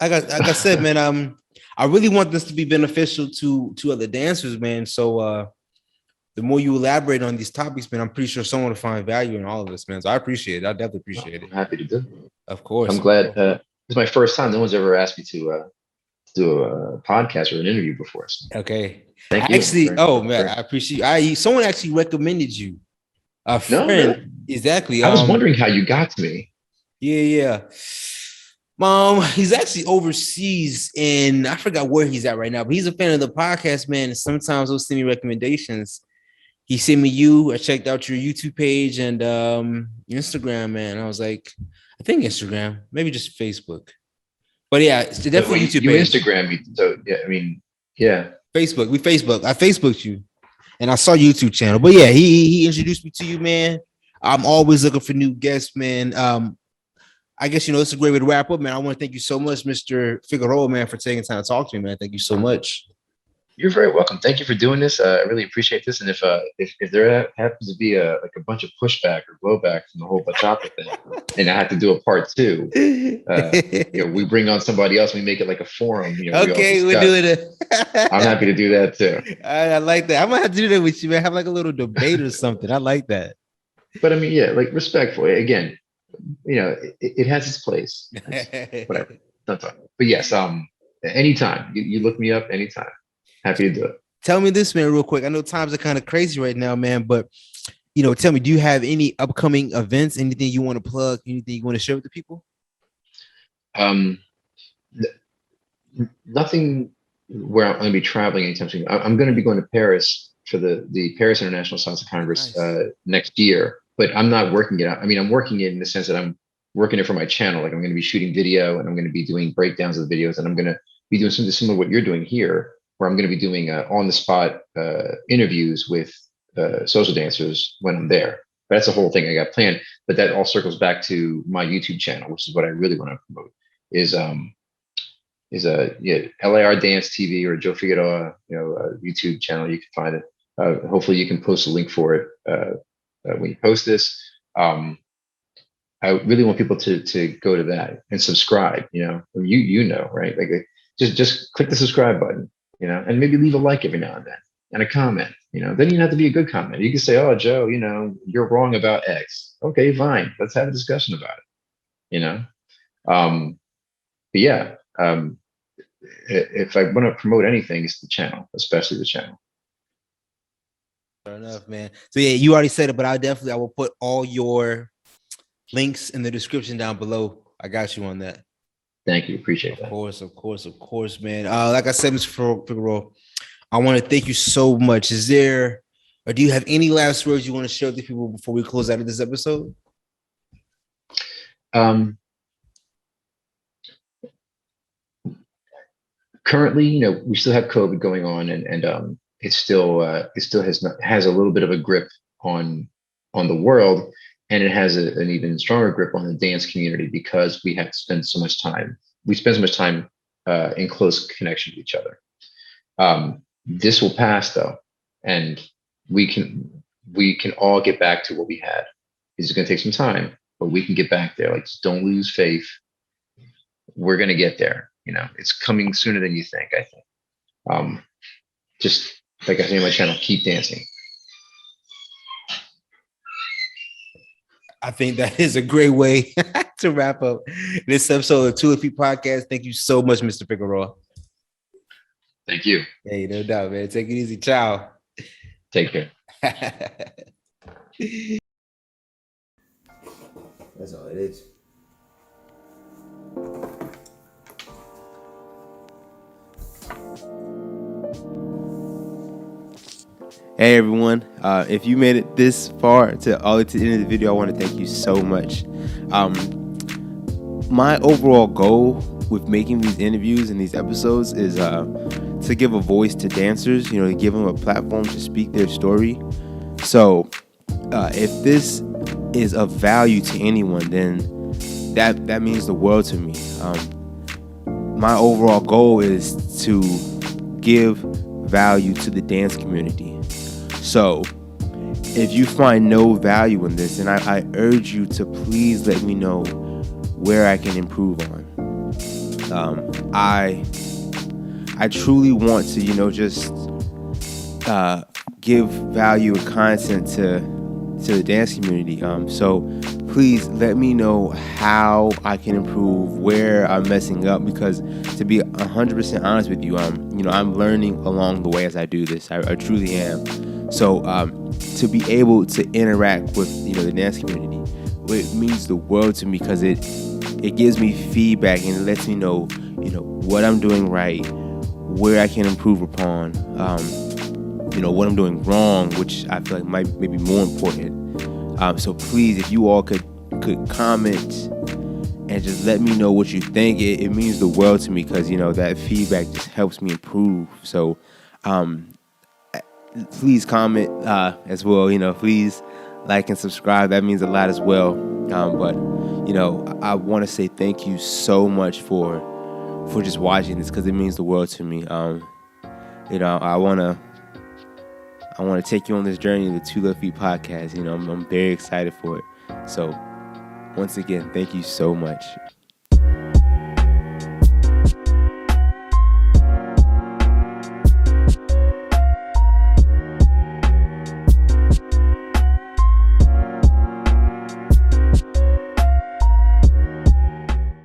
Like I said, man, I really want this to be beneficial to other dancers, man. So the more you elaborate on these topics, man, I'm pretty sure someone will find value in all of this, man. So I appreciate it. I definitely appreciate it. I'm happy to do. Of I'm course. glad. This is my first time. No one's ever asked me to do a podcast or an interview before. So Okay. thank I you. actually, oh man, I appreciate. Someone actually recommended you. A No, really. friend, exactly. I was wondering how you got to me. Yeah. He's actually overseas and I forgot where he's at right now, but he's a fan of the podcast, man. And sometimes he'll send me recommendations. He sent me you. I checked out your YouTube page and your Instagram, man. I was like, I think Instagram, maybe just Facebook. But yeah, it's definitely Well, YouTube you page. Instagram me, so yeah. I mean, Yeah. Facebook. We Facebook. I Facebooked you, and I saw your YouTube channel. But yeah, he introduced me to you, man. I'm always looking for new guests, man. I guess it's a great way to wrap up, man. I want to thank you so much, Mr. Figueroa, man, for taking time to talk to me, man. Thank you so much. You're very welcome. Thank you for doing this. I really appreciate this. And if there happens to be a bunch of pushback or blowback from the whole bachata thing, and I have to do a part two, we bring on somebody else. We make it like a forum. We all Okay, we're discuss. doing it. I'm happy to do that too. I like that. I might have to do that with you, man. Have like a little debate or something. I like that. But I mean, yeah, like respectful. Again, it has its place. Whatever. Don't talk. But yes, anytime you look me up, anytime. Happy to do it. Tell me this, man, real quick. I know times are kind of crazy right now, man, but tell me, do you have any upcoming events? Anything you want to plug? Anything you want to share with the people? Nothing where I'm going to be traveling anytime soon. I'm going to be going to Paris for the Paris International Salsa Congress next year, but I'm not working it out. I mean, I'm working it in the sense that I'm working it for my channel. Like I'm going to be shooting video and I'm going to be doing breakdowns of the videos, and I'm going to be doing something similar to what you're doing here, where I'm going to be doing on the spot interviews with social dancers when I'm there. But that's the whole thing I got planned. But that all circles back to my YouTube channel, which is what I really want to promote. Is LAR Dance TV or Joe Figueroa, YouTube channel. You can find it. Hopefully, you can post a link for it when you post this. I really want people to go to that and subscribe. Right? Like just click the subscribe button. And maybe leave a like every now and then and a comment. Then you don't have to be a good comment. You can say, "Oh, Joe, you're wrong about X." Okay, fine. Let's have a discussion about it. But yeah. If I want to promote anything, it's the channel, especially the channel. Fair enough, man. So yeah, you already said it, but I will put all your links in the description down below. I got you on that. Thank you. Appreciate that. Of course, man. Like I said, Mr. Figueroa, I want to thank you so much. Is there, or do you have any last words you want to share with the people before we close out of this episode? Currently, we still have COVID going on, and it still has a little bit of a grip on the world, and it has an even stronger grip on the dance community because we have to spend so much time. We spend so much time in close connection with each other. This will pass though, and we can all get back to what we had. It's going to take some time, but we can get back there. Like, just don't lose faith. We're going to get there. It's coming sooner than you think, I think. Just like I say on my channel, keep dancing. I think that is a great way to wrap up this episode of Two Feet Podcast. Thank you so much, Mr. Figueroa. Thank you. Hey, no doubt, man. Take it easy. Ciao. Take care. That's all it is. Hey everyone, if you made it this far all to the end of the video, I want to thank you so much. My overall goal with making these interviews and these episodes is to give a voice to dancers, to give them a platform to speak their story. So if this is of value to anyone, then that means the world to me. My overall goal is to give value to the dance community. So if you find no value in this, then I urge you to please let me know where I can improve on. I truly want to, just give value and content to the dance community. So please let me know how I can improve, where I'm messing up, because to be 100% honest with you, I'm learning along the way as I do this. I truly am. So to be able to interact with the dance community, it means the world to me, because it gives me feedback and it lets me know what I'm doing right, where I can improve upon, what I'm doing wrong, which I feel like might maybe more important. So please, if you all could comment and just let me know what you think. It means the world to me because, that feedback just helps me improve. So please comment as well. Please like and subscribe. That means a lot as well. But I want to say thank you so much for just watching this because it means the world to me. I want to take you on this journey of the Two Left Feet podcast. I'm very excited for it. So once again, thank you so much.